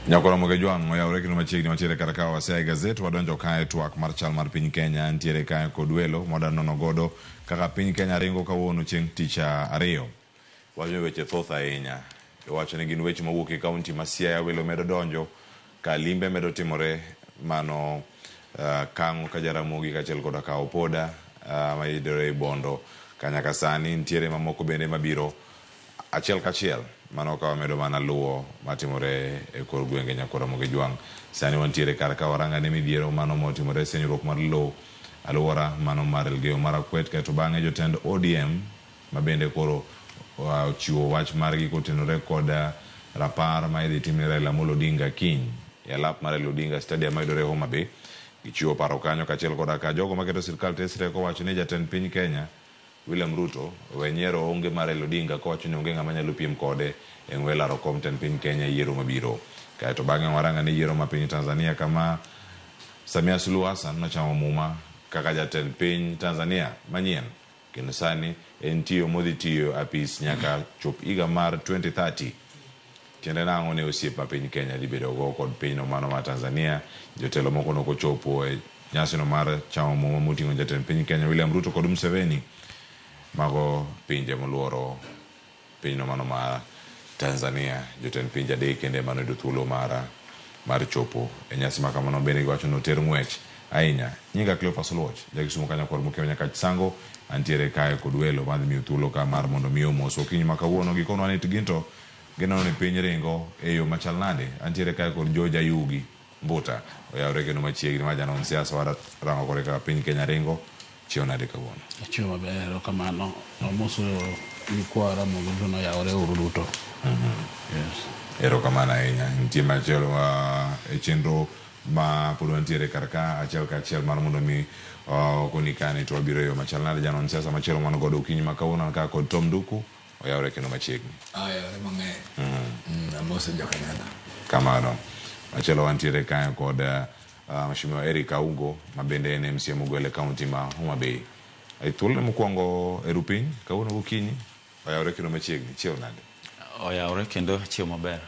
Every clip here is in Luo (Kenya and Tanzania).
Nyakora Mogejwang oya ureki no machiegni watiere karaka wasea gazet wadonjo kae twak mar chal mar piny Kenya ntiere kae kodwelo modano nogodo kaka piny Kenya ringo kawuono chieng' tich ariyo. Wajo weche thoth ahinya. Wacho ni gin weche mawuok e kaunti ma Siaya, welo medo donjo ka limbe medo timore mano Kang'o ka Jaramogi kachiel koda ka Opoda ma yudore Bondo kanyaka sani ntiere mamoko bende mabiro achiel kachiel mano ka wamedo mana luwo matimore e kor gwenge Nyakora Mogejwang. Sani wantiere kar ka waranga ne midhiero mano motimore senyruok mar lowo aluora mano mar Elgeyo Marakwet kaeto bang'e jotend ODM mabende koro chiwo wach margi kotenore kod rapar ma idhi timne Raila Amolo Odinga kiny e alap mar Raila Odinga Stadium mayudore Homa Bay. Gichiwo paro kanyo kachiel koda ka jogo maketo sirkal tesre kowacho ni jatend piny Kenya William Ruto wenyiero onge mar Raila Odinga kowacho ni onge ng'ama nyalo piem kode e ng'we laro kom tend piny Kenya yiero mabiro. Kaeto bang'e waranga ni yiero ma piny Tanzania kama Samia Suluhu Hassan nochamo muma kaka jatend piny Tanzania manyien kendo sani en tiyo modhi tiyo apis nyaka chop higa mar 2030. Tiende nang'o ne osiep ma piny Kenya dhi bedo go kod piny no mano ma Tanzania. Jotelo moko nokochopo e nyasi no mar chamo muma moting'o jatend piny Kenya William Ruto kod Museveni mago pinje moluoro piny no mano ma Tanzania. Jotend pinje adek kende mano yudo thuolo mar chopo e nyasi ma kamano. Bende giwacho ni oter ng'wech ahinya. Nyinga Cleophas Oluoch jagisumo Kanyakor Mokeo nyaka Sango antiere kae kod welo madhi miyo thuolo ka mar mondo miyo mos okinyi ma kawuono gikonwa ni ginto gineno ni piny ringo e yo machal nade. Antiere kae kod George Ayugi Mbuta oyawre kendo machiegni ma janon siasa warango kore kaka piny Kenya ringo chiew nade kawuono. Chiew maber kamano omoso ni kwara mondo no yawre uru duto. Yes. Erokamano ahinya. Nitie machielo e chenro ma pod wantiere karka achiel kachiel mar mondo mi konikani to wabiro yo machal nade. Janon siasa machielo man godo okinyi ma kawuono kaka kod Tom Duku oyawre kendo machiegni. Oyawre mang'eny. Amoso jokanada. Kamano. Machielo wantiere kae kod Mheshimiwa Eric Aungo mabende en MCA mogwele kaunti ma Homa Bay. Thuolo mokwongo e rupiny kawuono gokinyi oyawre kendo machiegni chiew nade. Oyawre kendo chiew maber.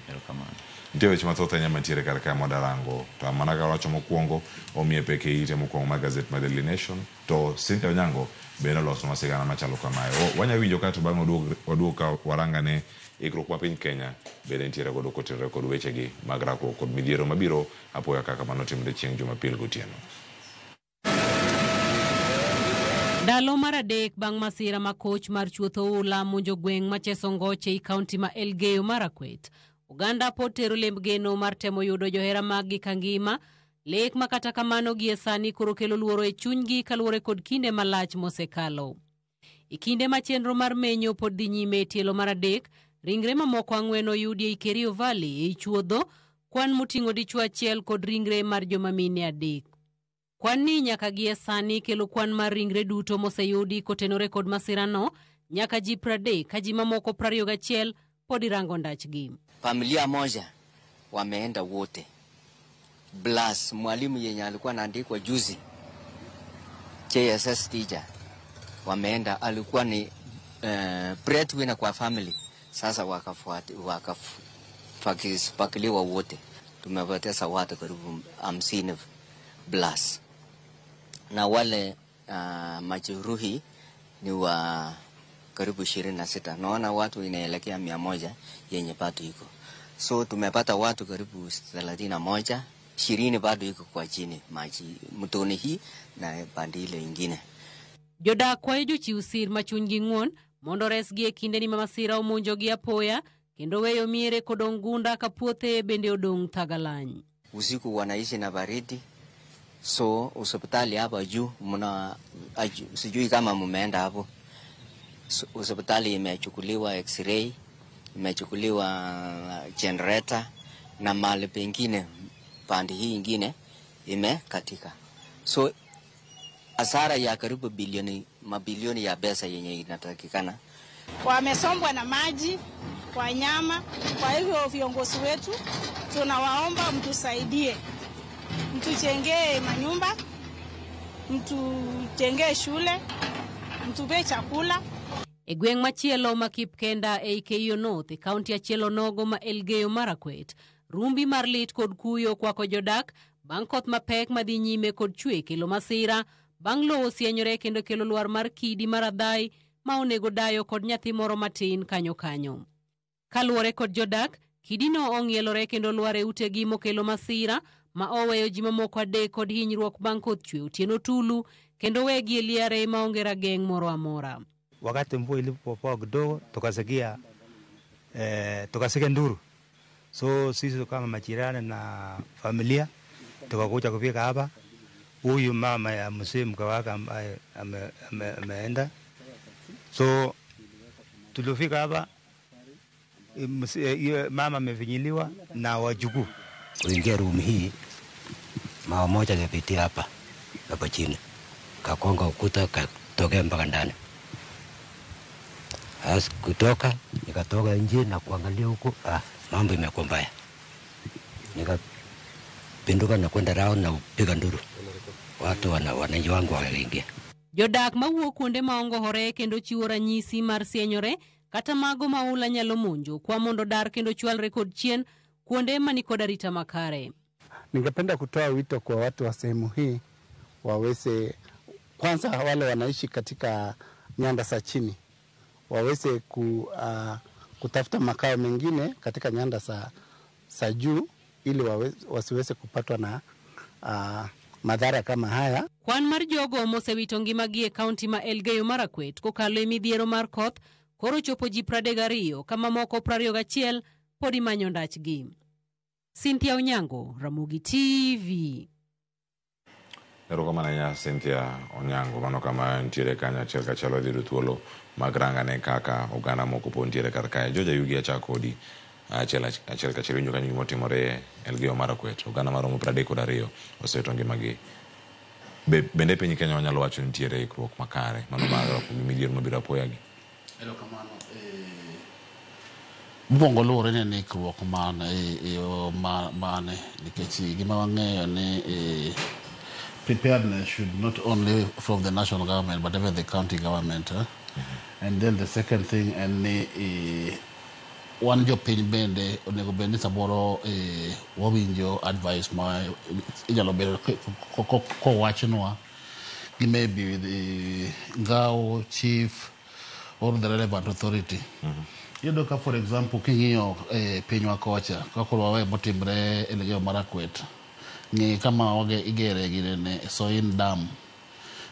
Erokamano. Nitie weche mathoth ahinya mantiere kar ka modarango to mana ka wacho mokwongo omiye peke ite mokwongo mar gazet mar Daily Nation to Cynthia Onyango bende oloso masigana machalo kamae. Wanya winjo kato bang'e waduoka waranga ne ikruok ma piny Kenya bende nitiere godo kotenore kod wechegi mag rakruok kod midhiero mabiro apoya kaka manotimre chieng' Jumapil gotieno. Ndalo mar adek bang' masira ma koch mar chuotho ula monjo gweng' ma Chesongoche i kaunti ma Elgeyo Marakwet, oganda pod tero lemb geno mar temo yudo johera mag-gi kangima, lek ma kata kamano gie sani koro kelo luoro e chunygi kaluwore kod kinde malach mosekalo. E kinde ma chenro mar menyo pod dhi nyime e tielo mar adek, ringre mamoko ang'wen oyudi e Kerio Valley e chuodho, kwan moting'o dichuo achiel kod ringre mar joma mine adek. Kwan ni nyaka gie sani kelo kwan mar ringre duto moseyudi kotenore kod masirano nyaka ji 30 ka ji mamoko 21 pod irango ndachgi. Familia moja wameenda wote. Blas mwalimu yenye alikuwa anaandikwa juzi JSS teacher wameenda, alikuwa ni breadwinner kwa family. Sasa wakapakiliwa wote. Tumepoteza watu karibu 50 Blas. Na wale majeruhi ni wa karibu 26. Naona watu inaelekea 100 yenye bado iko. So tumepata watu karibu 31, 20 bado iko kwa chini maji mtoni hii na pande ile ingine. Jodak kwayo jochiw sir ma chunygi ng'won mondo resgi e kinde ni masira omonjogi apoya kendo weyo miere kod ongunda ka puothe bende odong' Tagalany. Usiku wanaishi na baridi. So hospitali hapa juu sijui kama mumeenda hapo. Hospitali imechukuliwa x-ray, imechukuliwa generator na mahali pengine pande hii ingine imekatika. So hasara ya karibu mabilioni ya pesa yenye inatakikana. Wamesombwa na maji, wanyama. Kwa hivyo viongozi wetu tunawaomba mtusaidie. Mtujengee manyumba, mtujengee shule, mtupe chakula. E gweng' machielo ma Kipkenda e Keio North e kaunti achiel Onogo ma Elgeyo Marakwet, rumbi mar lit kod kuyo kwako jodak bang' koth mapek madhi nyime kod chwe kelo masira bang' lowo osienyore kendo kelo lwar mar kidi mar adhai ma onego dayo kod nyathi moro matin kanyo. Kaluwore kod jodak, kidino ong'ielore kendo lwar e utegi mokelo masira ma oweyo ji mamoko 3 kod hinyruok bang' koth chwe otieno tulu kendo wegi eliare maonge rageng' moro amora. Wakati mvua ilipopoa kidogo tukasikia nduru. So sisi kama majirani na familia tukakuja kufika hapa. Huyu mama ya mzee mke wake ambaye ameenda. So tulifika hapa, mama amefinyiliwa na wajukuu. Kuingia room hii, mama moja alipitia hapa chini. Kakonga ukuta katokea mpaka ndani. Nikatoka nje na kuangalia huko, mambo imekuwa mbaya. Nikapinduka na kwenda round na kupiga nduru. Watu wananchi wangu wakaingia. Jodak mawuok kuonde maongohore kendo chiwo ranyisi mar sienyore kata mago maula nyalo monjo kwa mondo dar kendo chwalre kod chien kuonde mani kod arita makare. Ningependa kutoa wito kwa watu wa sehemu hii waweze, kwanza wale wanaishi katika nyanda za chini, waweze kutafuta makao mengine katika nyanda za juu ili wasiweze kupatwa na madhara kama haya. Kwan mar jogo mosewito ngimagi e kaunti ma Elgeyo Marakwet kokalo e midhiero mar koth koro chopo ji 32 kama moko 21 podi manyo ndachgi. Cynthia Onyango, Ramogi TV. Erokamano ya Cynthia Onyango, mano kama ntiere kanya achiel kachiel dhido thuolo mag rangane kaka oganda moko po ntiere kar kae. Joja Yugi achakodi achiel kachiel winjo kanyo gimotimore Elgeyo Marakwet. Oganda maromo 32 osewito ngimagi. Bende piny Kenya wanyalo wacho ntiere ikruok makare mano mar midhiero mabiro apoya gi. Erokamano. Bongo lore ne ikruok mane nikech gima wang'eyo ni preparedness should not only from the national government but even the county government. And then the second thing, and one jopiny bende onego bed ni samoro wawinjo advice ma inyalo bedo kowachnwa gi maybe the ngao chief or the relevant authority. Yudo ka for example king'iyo pinywa kocha kaka wawe motimre Elgeyo Marakwet, ng'i kama igere gine Soin Dam,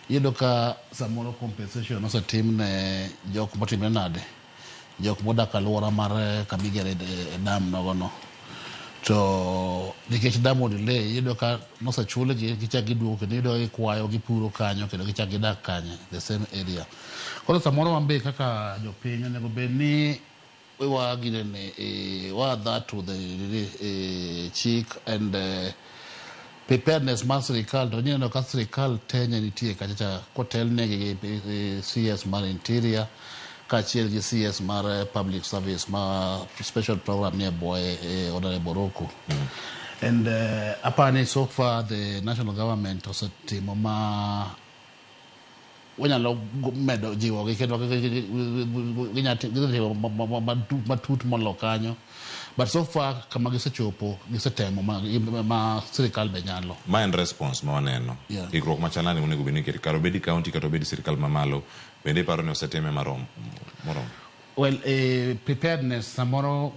yudo ka samoro compensation osetim ne jok motimre nade, jok modak alwora mar kamigere dam nogono. To nikech dam delay, yudo ka nosechulgi gichak giduogo kendo yudo gikwayo gipuro kanyo kendo gichak gidak kanyo the same area. Koro samoro wambe kaka jopiny onego bed ni wa that to the chick and preparedness mar sirikal. To nyeno ka sirikal tenye nitie kachacha kotel negi CS mar interior kachiel gi CS mar public service ma special program near boy order Boroko. And apani so far the national government osetimo ma wanyalo medo jiwo gi kendo matut molo kanyo, but so far kama gisechopo gisetemo ma sirikal be nyalo. Ma en response ma waneno. Ikruok machalani onego bed ni karo bedi county kata bedi sirikal mamalo bende paro ni oseteme morom. Well, preparedness samoro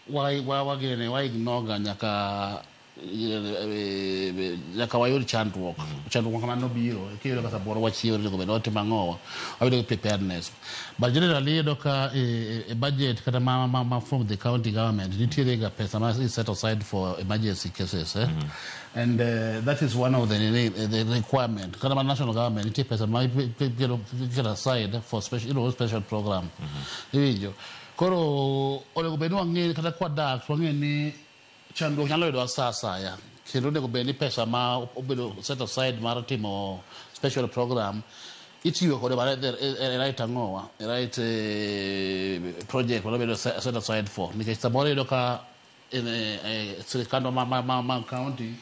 wagene waignoga nyaka wayud chandruok kamano biro kiyudo ka samoro wachiwo ni gobe note mang'owa wayudo preparedness, but generally yudo ka a budget kata ma from the county government nitiere ga pesa ma is set aside for emergency cases and that is one of the requirement. Kata ma national government nitiere pesa ma set aside for special program. Koro onego bed ni wang'e kata kwa dak wang'e ni chandruok nyalo yudo asaya kendo onego bed ni pesa ma obedo set aside mar timo special program itiyo kode right ang'owa right project ma obedo set aside for, nikech samoro yudo ka sirikal ma county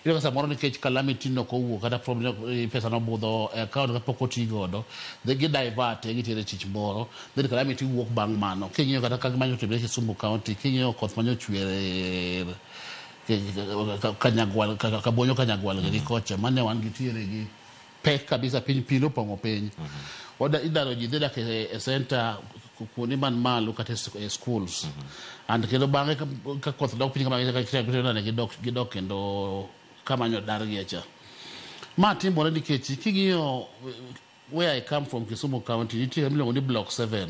ilo kasa moro nikech calamity no ko wuok kata from pesa no budho account ka pok oti godo they get divert gitere tich moro then calamity wuok bang' mano kingiyo kata ka manyo to Kisumu County kingiyo koth manyo chwere Kanyagwal kabonyo Kanyagwal gi kocha mane wan gitiere gi pek kabisa piny pilo pongo piny oda idaro ji deda ke center kuoni man malo kata schools and kendo bange ka koth dok piny kama ne gidok kendo kamanyo dargi echa ma timore nikech kingiyo where I come from Kisumu County nitie miluongo ni block 7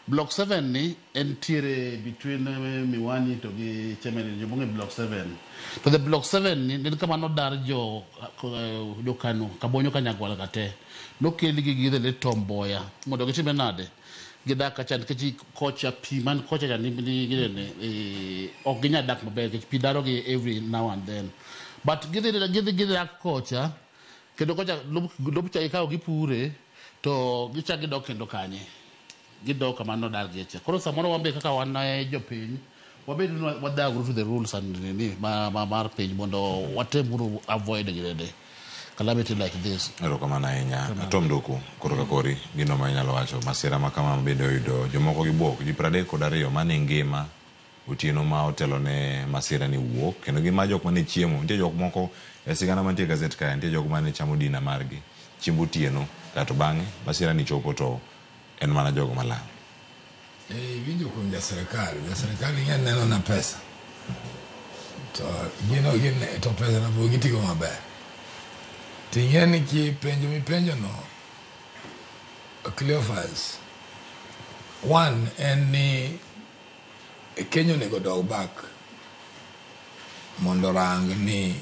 block 7 ni entiere between Miwani to gi Chemelil jobonge block 7 to the block 7 ni kama no dar jo Kanu kabonyo Kanyagwal kate no keli gi gidhe le Tomboya mondo gitime nade gidaka chan kechi kocha pi man kocha chan ni gidene ok ginya dak maber kechi pi daro gi every now and then but gidhe dak kocha kendo kocha lobcha ikaw gipure to gichak gidok kendo kanye gidok kama no dar geche koro samoro wambe kaka wan jopiny wabed wadagru to the rules and ni mar piny mondo watemuru avoid gidede calamity like this. Ero kama na enya Tom Duku kutoka Kori gino manyalo wacho masira makama mbende oyudo jomoko gibuok ji 32 mane ngima otieno ma otelo ne masira ni wuok kendo gi majok mane chiemo nitie jok moko sigana mantie gazet kae nitie jok mane chamo dina margi chiembo otieno kato bange masira ni chopo to en mana jogo malal winjo kuom serikali ng'eny neno na pesa to gino to pesa na bugi tigo maber ting'eni ki penjo no Cleophas one en ni Kenya nego dog back mondo rang ni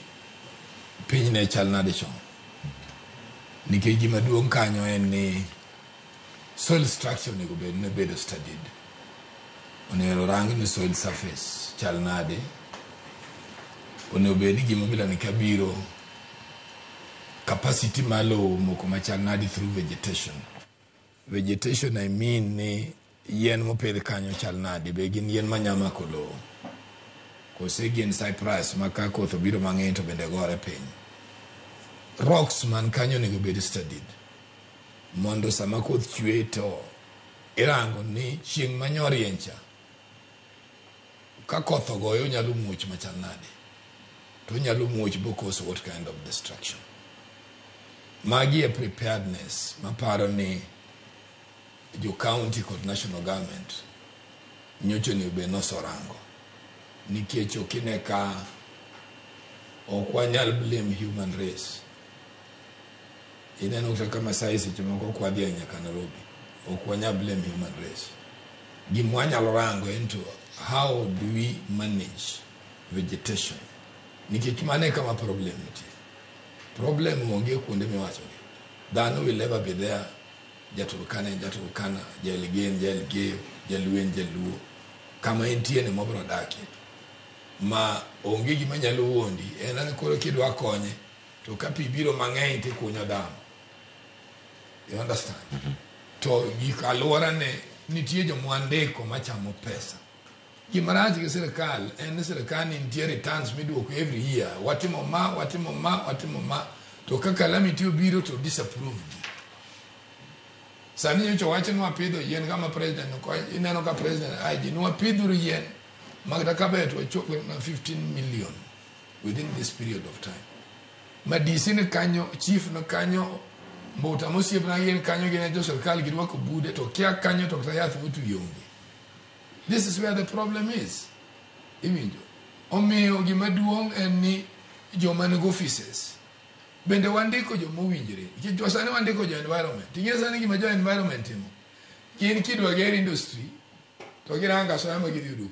piny ne chal nade chon nikech gima duong' kanyo en ni soil structure nego bedo studied onero rang ni soil surface chal nade onego bedi gima bila ni kabiro capacity malo moko machal nade through vegetation I mean ni yen mopedh kanyo chal nade be gin yen manyama kolo kose gin cypress maka koth obiro mang'eny to bende gore piny rocks man kanyo nego bedi studied mondo sama koth chwe to irango ni chieng' manyoriencha ka koth ogoyo nyalo muoch machal nade to nyalo muoch because what kind of destruction magi e preparedness maparo ni jo county kod national government nyocho ni be nosorango nikech okine ka okwanyal blame human race ineno kama size chimoko kwadhi nyaka Nairobi okwanyal blame human race gimwanyalo rango into how do we manage vegetation nikech mane kama problem onge kuonde miwacho dhano will never be there Jaturkana, Jalgeyo, Jaluen, Jaluo kama entie ne mobro dake ma onge gima nyalo wuondi en an koro kidwa konye to kapi biro mang'eny te kunyo dam you understand to gik alwora ne nitie jomwandeko machamo pesa gimarach gi sirkal en sirkal nitie returns miduoko every year watimo ma to kaka calamity obiro to disapprove sani nyocho wacho nwa pidho yen kama president ko ineno ka president aji nwa pidho yen magda kabet wachoko na 15 million within this period of time madisi ne kanyo chief no kanyo mbota mosiep na yen kanyo gine jo serikali gidwa ko bude to kia kanyo to yath mutu yonge. This is where the problem is iwinjo omiyo gima duong' en ni joma nego offices bende wandiko jo mowinjore jo sani wandiko jo environment ing'e sani gima jo environment timo gin kidwa ger industry to giranga soya ma gidhi yudo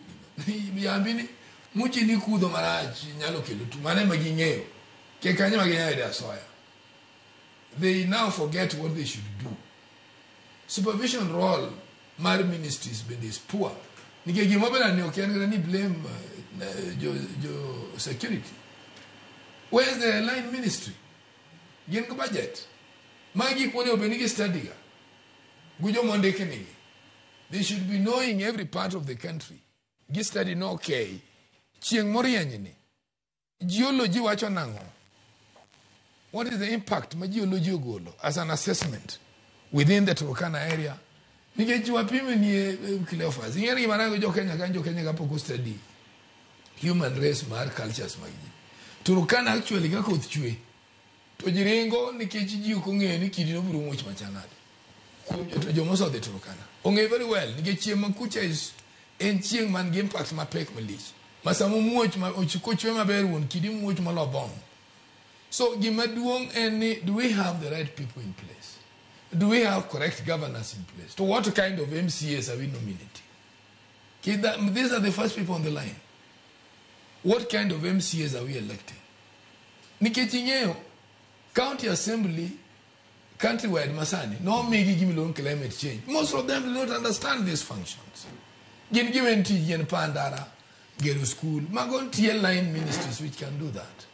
yambi ni muchi ni kudho marach nyalo kelo tu mane ma ging'eyo ke kanye ma ginyalo yudo soya they now forget what they should do. Supervision role mar ministries bende is poor nikech gima bela ni okian ni blame jo security. Where is the line ministry? Gin ko budget magi kone obenigi study ga gujo mondeke nigi they should be knowing every part of the country gi study no okay chieng' morieny ni geology wacho nango. What is the impact ma geology ogolo as an assessment within the Turkana area? Nige wapime ni Cleophas. Ingeri manago jo Kenya ka poko study human race mar cultures magi. Turkana actually ga koth chwe. To jiringo nikech ji ko ng'e ni kidi no biro much machanade. To jo moso de Turkana. Onge very well nige chieng kucha is en chieng man gi impact ma pek malich. Masamu much ma ochiko chwe maber won kidi much malo bong. So gimaduong and do we have the right people in place? Do we have correct governance in place? To what kind of MCAs are we nominating? These are the first people on the line. What kind of MCAs are we electing? Nikechingeyo, county assembly, countrywide masani, no megi give me climate change. Most of them do not understand these functions. Given to Pandara, Gero School, Magon TL line ministries which can do that.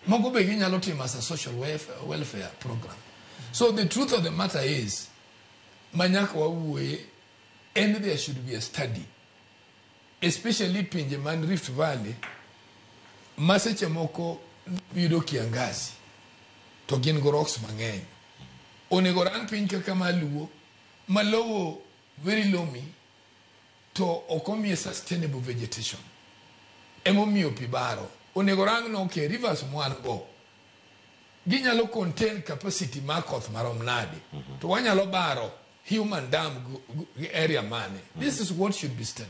Mago begin a lot as a social welfare program. So the truth of the matter is, Manyakwa and there should be a study, especially Pinjaman Rift Valley, Masachemoko, Yudo Kiangazi, Togin Gorox Mangay, Onegoran Pinka Kamaluo, Malowo very loamy to Okomi sustainable vegetation. Emomio Pibaro, Onegoran no ke rivers one go. Ginyalo contain capacity makoth maromnadi. To wanyalo baro human dam area money. This is what should be studied.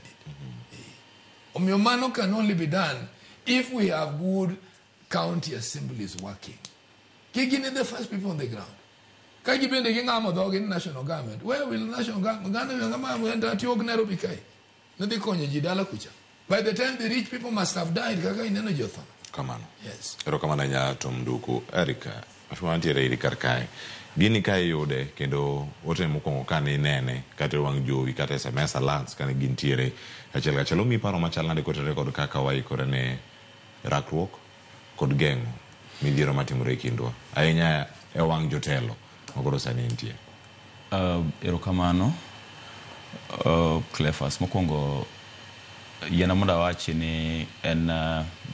Omiomano can only be done if we have good county assemblies working. Kigini the first people on the ground. Kagibende gingamo dog in national government. Where will national government enter Nairobi kai? Nadi konye jidala kucha. By the time the rich people must have died, kaka ineno jothon. Kamano. Yes. Ero kamana nya tumduku Erika. Ashwanti reidi karkai. Gini kai yode kendo wote mukongo kani nene kate wang jowi kate SMS alerts kani gintiere achel gachelo mi paro machalande kote rekod kaka wai korene rakruok kod gengo midhiero matimore kindwa ahinya e wang jotelo makoro sani nitie. Ero kamano Cleophas mokwongo yana muda wachi ni en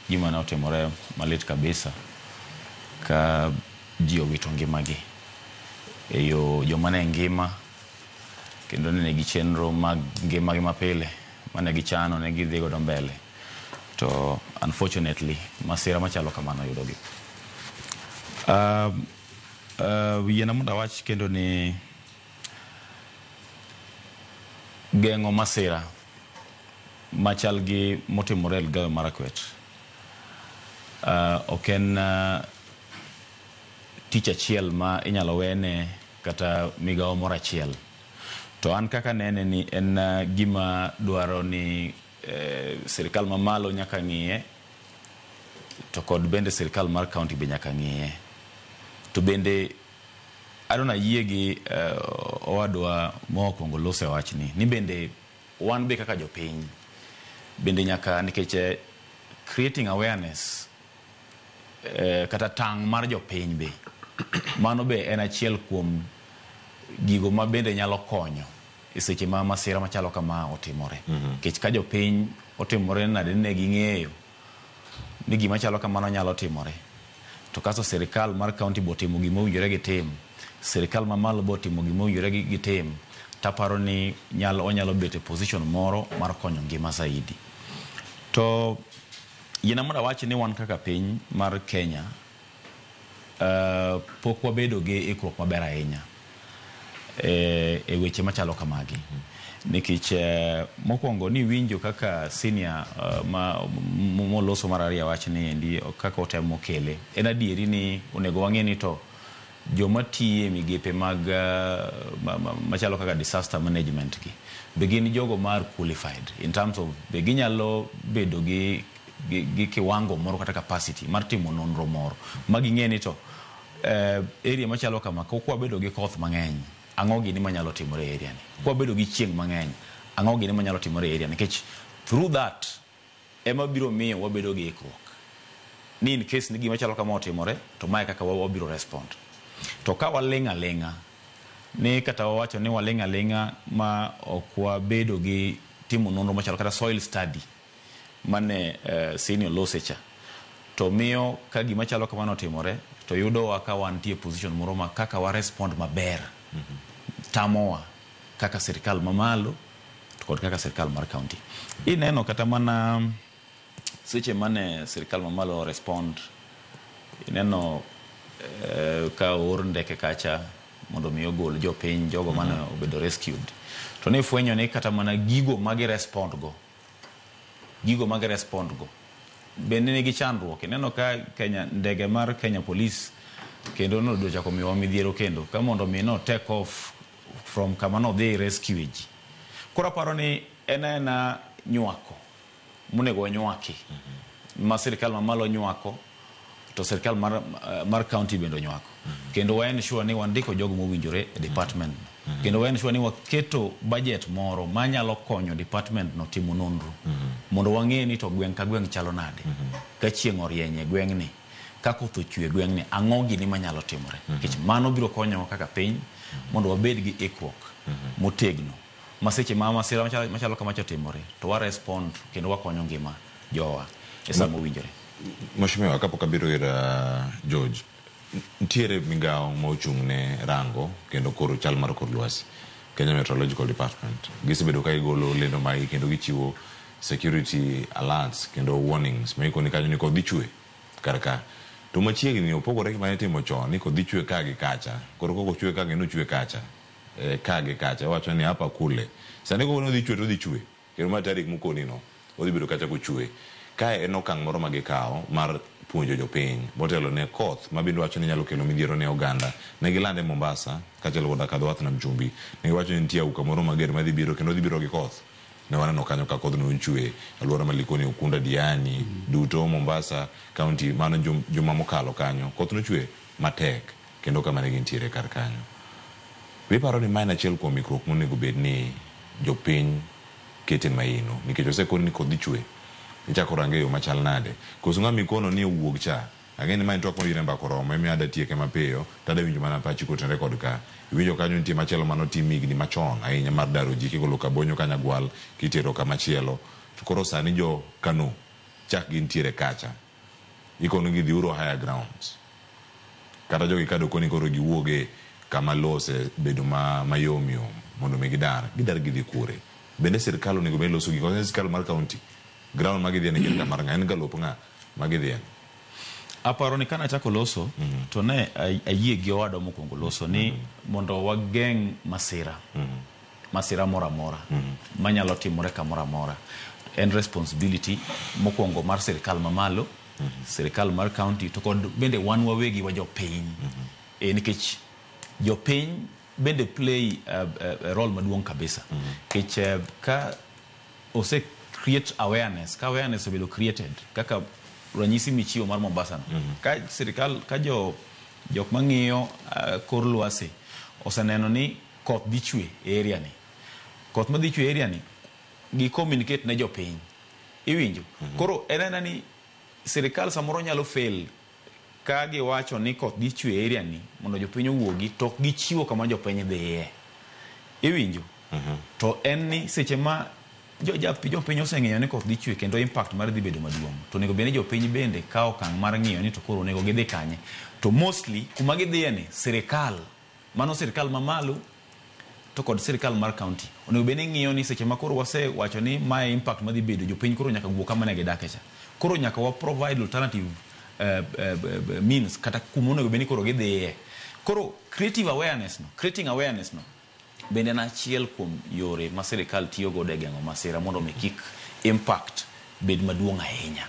gima na otimore malit kabisa ka jio wito ngimagi eyo jomane ngima kendo ne gi chenro mag ngimagi mapile mane gichano ne gidhi godo mbele to unfortunately masira machalo kamano yudogi. Yana muda wachi kendo ni gengo masira machal gi motimore Elgeyo Marakwet oken tich achiel ma inyalo wene kata migawo moro achiel. To an kaka nene ni en gima dwaro ni sirikal mamalo nyaka ng'iye to kod bende sirikal mar county be nyaka ng'iye. To bende adona yie gi owadwa mokwongo lose wachni ni bende wan be kaka jopiny bende nyaka nikech creating awareness kata tang mar jopiny be mano be en achiel kuom gigo ma bende nyalo konyo e seche ma masira machalo kama otimore. Kech ka jopiny otimore nade ne ging'eyo ni gima chalo kamano nyalo timore to kaso sirikal mar county botimo gima owinjore gitim, sirikal mamalo botimo gima owinjore gitim, taparo ni onyalo bet e position moro mar konyo ngima zaidi. To yena muda wachi ni wan kaka piny mar Kenya pok wabedo gi ikruok maber ahinya e weche machalo kamagi. Nikech mokwongo ni winjo kaka senior moloso mar ariya wach ni endi kaka otemo kele en adieri ni onego wang'e ni to joma tiye migepe mag machalo kaka disaster management gi begin jogo mar qualified in terms of beginyalo bedo gi kiwango moro kata capacity mar timo nonro moro maging'e ni to area machalo kama kwa bedo gi koth mang'eny ang'o gini manyalo timore area ni, kwa bedo gi chieng' mang'eny ang'o gini manyalo timore area nikech through that ema biro miyo wabedo gi ikruok ni in case ni gima chalo kama otimore to mae kaka wabiro respond. To ka walenga ni kata wawacho ni walenga ma okwa bedo gi timo nonro machalo kata soil study mane senior losecha to miyo ka gima chalo kamano timore to yudo wa ka wantie position moro ma kaka wa respond maber tamowa kaka sirikal mamalo to kod kaka sirikal mar county. Ineno kata mana seche mane sirikal mamalo respond, ineno ka or ndeke kacha mondo mi ogol jopiny jogo mane obedo rescued, to ne fwenyo ni kata mana gigo magi respond go bende nigi chandruok. Ineno ka Kenya ndege mar Kenya Police kendo no doja ko miwa midhiero kendo ka mondo mi no take off from kamano dhi rescue ji. Kora paro ni ena nywako munego nywaki ma sirikal mamalo nywako to sirikal mar county bendo nywako kendo waen sure ni wandiko jogo mowinjore e department kendo waen sure ni waketo budget moro manyalo konyo department no timo nonro mondo wang'e ni to gweng ka gweng chalo nade ka chieng' orienye gweng ni ka koth ochwe gweng ni ang'o gini manyalo timore nikech mano biro konyo kaka piny mondo wabed gi ikruok motegno maseche masira machalo kamacho timore to wa respond kendo wakonyo ngima jowa e sama owinjore. Mheshimiwa, kapok abiro ira George, ntiere migao ma ochung' ne rango kendo koro chal mar kor lwasi, Kenya Meteorological Department. Gisebedo ka igolo lendo magi kendo gichiwo security alerts kendo warnings ma ikoni kanyo ni kodh dhi chwe karka. To machiegni opogore mane timo chon ni kodh dhi chwe ka gi kacha, koro koko chwe ka gino chwe kacha, ka gi kacha, wacho ni hapa kule. Sani koko no dhi chwe to dhi chwe, kendo ma tarik mukoni no, odhi bedo kacha kuchwe. Kae en okang' moro magikawo mar puonjo jopiny motelo ne koth mabende wacho ni nyalo kelo midhiero ne oganda. Ne gilande Mombasa kaachiel koda kadho wath nam chumbi, ne giwacho ni nitie auka moro mager madhi biro kendo dhi biro gi koth. Ne waneno kanyo ka kodhno ochwe alwora ma Likoni, Ukunda, Diani duto Mombasa county mano juma mokalo kanyo koth nochwe matek kendo kama ne gintiere kar kanyo. Wiparo ni mae en achiel kuom ikruok monego bed ni jopiny kete maino nikech osekoni ni kodh dhi chwe ichako rangeyo machal nade koso ng'ama ikono ni owuog cha ageni ma twak moyire mbako romo emi ada tieke mapiyo tada winjo mana pachi kotenre kod ka winjo kanyo nitie machielo mano tim higni machon ahinya mar daro ji kigolo Kabonyo Kanyagwal kitero kamachielo to koro sani jo Kano chak gintiere kacha ikono gi dhiuro higher grounds kata jogi kado koni koro giwuoge kama lose bedo mayom mondo mi gidar gidhi kure. Bende sirikal onego bed loso gik sirikal mar county ground magidhiene gin kamar ng'a en galop ng'a magidhiene. Aparo ni kana chako loso to ne ayie gi owado mokwongo loso ni mondo wageng' masira mora mora manyalo timore kamora mora. En responsibility mokwongo mar sirikal mamalo, sirikal mar county to kod bende wan wawegi wa jopiny. Nikech jopiny bende play a role maduong' kabisa. Nikech ka ose create awareness, ka awareness obedo created kaka ranyisi michiwo mar Mombasa no. Ka sirikal ka jok mang'iyo kor lwasi oseneno ni koth dhi chwe e area ni, koth ma dhi chwe e area ni gi communicate ne jopiny iwinjo. Koro enena ni sirikal samoro nyalo fail ka giwacho ni koth dhi chwe e area ni mondo jopiny owuogi to gichiwo kama jopiny dhiye iwinjo. To en ni seche ma jopiny oseng'iyo ni koth dhi chwe kendo impact mar dhi bedo maduong' to nego bende jopiny bende kawo okang' mar ng'iyo ni to koro nego gidhi kanye to mostly kuma gidhiye ni sirikal mano sirikal mamalo to kod sirikal mar county onego bende ng'iyo ni seche ma koro wasewacho ni mae impact madhi bedo jopiny koro nyaka wuok kama ne gidake cha koro nyaka wa provide alternative means kata kuma onego bende koro gidhiye. Koro creating awareness no bende na achiel kuom yore ma sirikal tiyo godo e geng'o masira mondo mi kik impact bed maduong' ahinya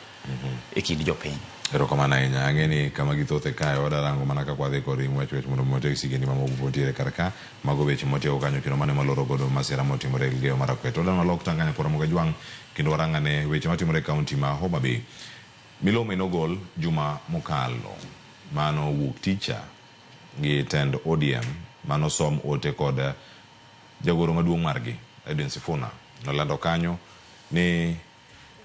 e kind jopiny. Erokamano ahinya. Ang'eni kama githothe kae wadarango mana ka kwadhi kod wech mondo motek sigeni mamoko pontiere kar ka mago weche motieko kanyo kendo mane maloro godo masira motimore e Elgeyo Marakwet. Wadwa walok Tanganyika kora Mugajwang' kendo warang'ane weche matimore e kaunti ma Homa Bay. Milome nogol juma mokalo mano wuok ticha gi tend ODM mano som ote kod jagoro maduong' margi Edwin Sifuna nolando kanyo ni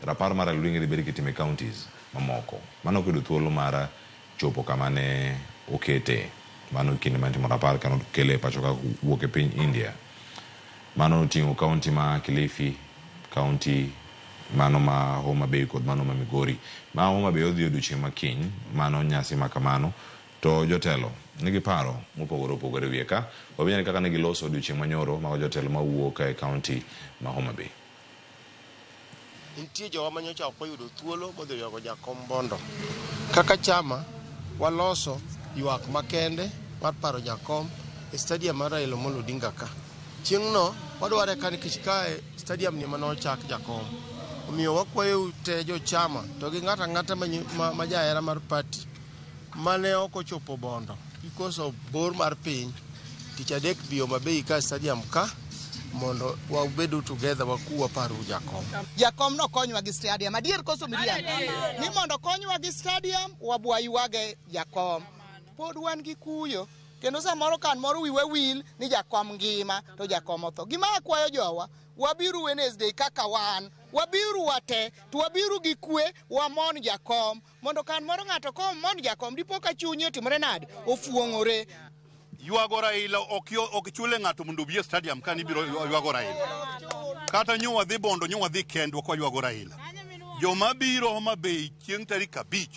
rapar mar alwingi dhi bedo kitime counties mamoko mano kwedo thuolo mar chopo kama ne okete mano kinde manitimo rapar kano kele pacho ka wuok e piny India mano oting'o county ma Kilifi, county mano ma Homa Bay kod mano ma Migori. Ma Homa Bay odhi odiochieng' makiny, mano nyasi makamano, to jotelo nigi paro mopogore opogore wiye ka. Wabinyani kaka negi loso odiochieng' manyoro ma jotelo mawuok e kaunti ma Homa Bay. Nitie jowa manyocha ok oyudo thuolo modhi yuago jakom Bondo. Kaka chama waloso ywak makende mar paro jakom e stadium mar Raila Amolo Odinga ka. Chieng'no wadware ka nikech kae stadium ni manochak jakom. Omiyo wakwayo te jochama to gi ng'ata ng'ata ma jahera mar party mane ok ochopo Bondo because of bor mar piny. Tich adek bi Homa Bay ka stadium ka mondo wabedu together wakuwa paro jakom. Jakom no konywa gi stadium. Adier koso miriam. Ni mondo konywa gi stadium wabwa ywage jakom. Pod wan gi kuyo. Kendo samoro kan moro wiwa wil ni jakom ngima to jakom otho. Gima akwayo jowa, wabiru Wednesday kaka wan, wabiru wate, to wabiru gi kwe wamon jakom, mondo kan moro ng'ato kom mon jakom dipo ka chunye timore nade ofuong'ore. Ywago Raila ok chule ng'ato mondo obi e stadium kan ibiro ywago Raila. Kata nyo wadhi Bondo, nyo wadhi kendwa kwa ywago Raila. Joma biro Homa Bay chieng' tarik 5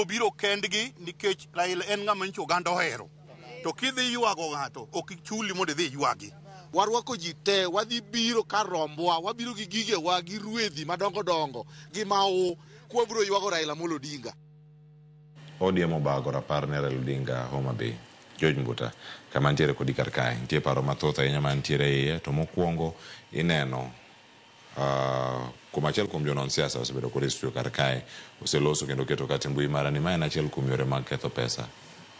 biro kendgi nikech Raila en ng'ama nyicho oganda ohero. To kidhi ywago ng'ato ok chuli mondo idhi ywagi. Warwako ji te, wadhi biro ka rombwa, wabiro gi gigewa, gi ruedhi madongo dongo, gi mau, kwa biro ywago Raila Amolo Odinga. ODM obago rapar ne Raila Odinga Homa Bay. George Mbuta, kama ntiere kodi kar kae, ntie paro mathoth ahinya ma ntiere iye, to mokwongo ineno kuma achiel kuom jonon siasa osebedo kod studio kar kae, oseloso kendo keto kati mbui mara ni ma en achiel kuom yore mag ketho pesa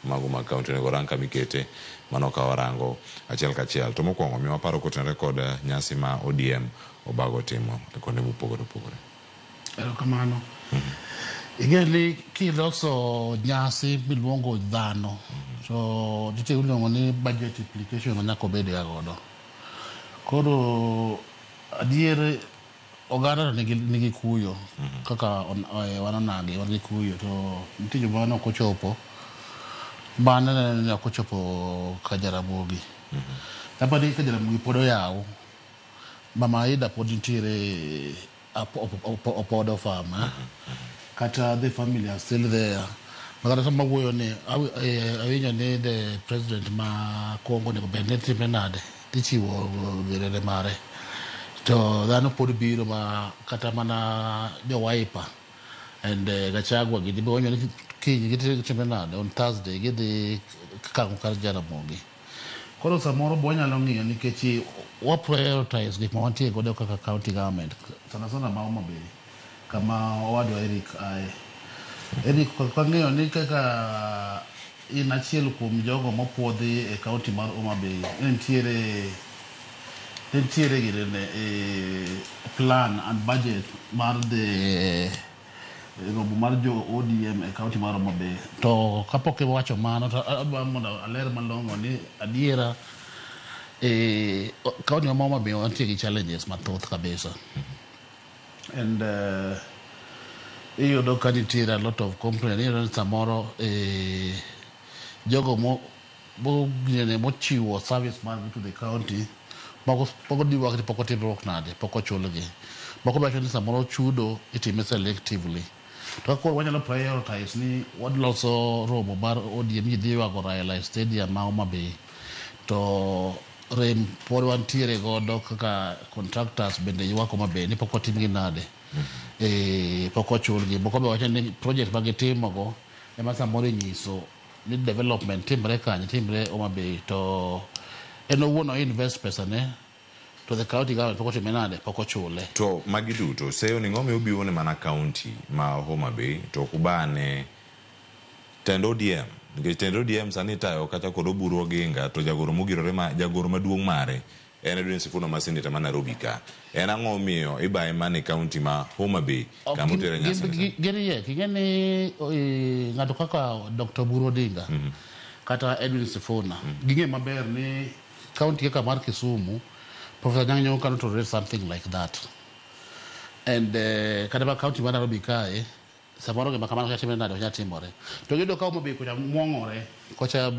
mago mag kaunti nego ranka mikete mano ka warango achiel kachiel. To mokwongo miwa paro kotenore kod nyasi ma ODM obago timo e kuonde mopogore opogore. Erokamano. Ing'eni kiloso nyasi miluongo dhano, so nitie iluongo ni budget implication manyaka obede godo. Koro adier oganda nigi kuyo kaka wanonagi wan gi kuyo, to nitie joma ne ok ochopo bane ne ok ochopo ka Jaramogi. Taponi ka Jaramogi pod oyaw, Mama Aida pod nitiere opodo fama. Kata the family are still there. Magana sama wuoyo ni awinjo ni the president ma Congo ne bende timbe nade tichiwo gerere mare. To dhano pod biro ma kata mana jo Wiper and Gachagua gidi bonyo ni kiny giti timbe nade on Thursday gidi kango kar Jaramogi. Koro samoro bonyalo ng'iyo nikech wa prioritize gik ma wantie godo kaka county government sana sana ma Homa Bay kama owadwa Eric ae. Eric kwa ng'eyo ni kaka in achiel kuom jogo mopuodhi e kaunti mar Homa Bay nitiere gine plan and budget mar the robo mar jo ODM e kaunti mar Homa Bay. To kapok iwacho mano to adwa mondo aler malong'o ni adiera kaunti mar Homa Bay wantie gi challenges mathoth kabisa. And iyudo ka nitiere a lot of complaint. Iyudo samoro jogo mochiwo service margi to the county poko diwak ni poko timruok nade, poko chulgi. Moko bacho ni samoro chudo itime selectively. To koro wanyalo prioritize ni wadloso romo mar ODM idhi ywago Raila Stadium ma Homa Bay. To rem pod wantiere godo kaka contractors bende ywak Homa Bay ni poko timgi nade. Poko chulgi. Moko be wacho ni project magitimogo ema samoro inyiso ni development timre kanye, timre Homa Bay. To eno wuono invest pesa ne to the county government poko time nade, poko chule. To magi duto seyo ni ng'ome ubiwone mana county ma Homa Bay to kubane tendo ODM nikech tendo ODM sani tayo kata kod Oburu Oginga to jagoro mogirore jagoro maduong' mare en Edwin Sifuna ma seneta ma Nairobi ka. En ang'o miyo ibaye mane county ma Homa Bay kama utere nyasi gini king'eni ng'ato kaka Dr. Oburu Odinga kata Edwin Sifuna ging'e maber ni county kaka mar Kisumu Professor Anyang' Nyong'o cannot tolerate something like that. And kata ba county mar Nairobi kae samoro gima kamano kachime nade onyatimore. To gido ka Homa Bay kucha mwong'ore kocha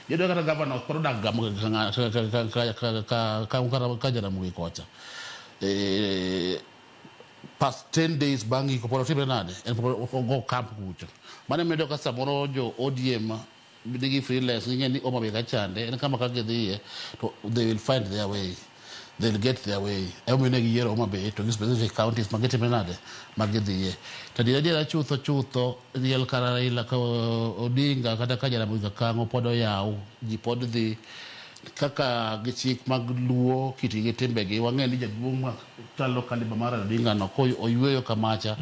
gido kata governor product ka Jaramogi kocha. past 10 days bangi ko polo tibe nade en go camp kucho mane medo ka samoro jo ODM bidigi freelance ngeni oma be kachande en kama kagedhiye to they will find their way, they'll get their way. Emine giero oma be to specific counties magete menade magedhiye tadi dia chutho riel Raila ka Odinga kata kaja na buga kango podo yao ji pod dhi kaka gichik mag luo kiti getembegi wangeni jaduong talo kaliba mara Odinga no ko oyweyo kamacha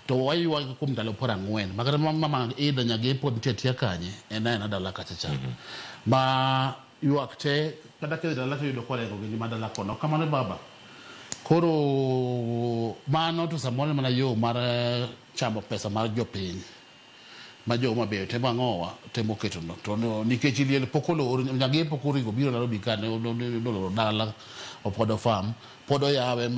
to waywa kum talo pora ngwen magara mama ida nyage pod tetia kanye ena dala kacha ma yuakte kada ke dala to yudo kole ko gi madala kono kamane baba koro mano to samone mana yo mara chamo pesa mar jopiny majo mabe te bangowa te moketo no to nikech liel pokolo nyage pokori go biro Nairobi kane no dala opodo farm podo yawe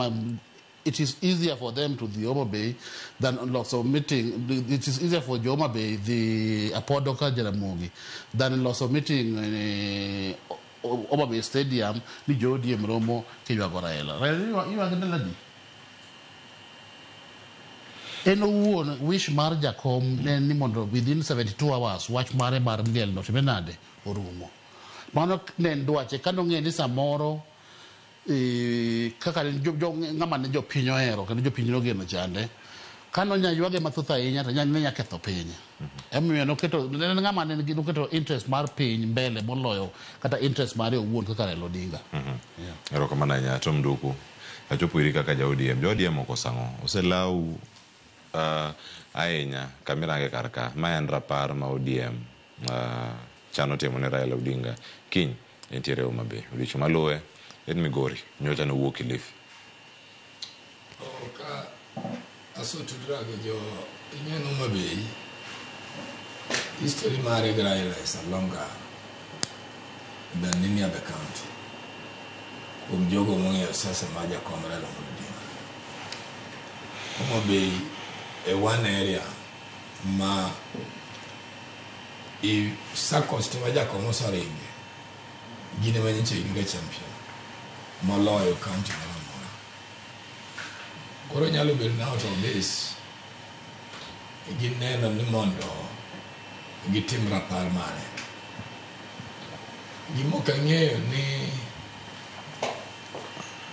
it is easier for them to the Homa Bay than lots of meeting. It is easier for Homa Bay the Apodoka Jaramogi than lots of meeting in Homa Bay Stadium ni Jodi Mromo Kiwagoraela. You are gonna ladi. Eno won wish marja kom ni mondo within 72 hours watch mare liel no tibenade orumo. Mano nen dwache kano ngeni samoro kaka jo ngama ne jo pinyo ero kendo jo pinyo geno chande kano nya yuage matutha inya to nya ketho piny emiyo no keto ngama ne gido keto interest mar piny mbele moloyo kata interest mare owuon kaka Raila Odinga ero kama na nya tom duku achopo iri kaka jodiem okosango oselau aenya kamera ke karka mayan rapar ma odiem chano temo ne Raila Odinga kiny entiere Homa Bay ulicho maloe en Migori nyota no wuok Kilifi ka aso tudrago jo ineno Homa Bay history mare Raila is a longer than any other county jogo mong'eyo sasa maja kom Raila Odinga Homa Bay a one area ma i sakos to maja kom osaringe gine manyiche inge champion moloyo county mara koro nyalo bedo out of this gineno ni mondo gitim rapar mare gimoka ng'eyo ni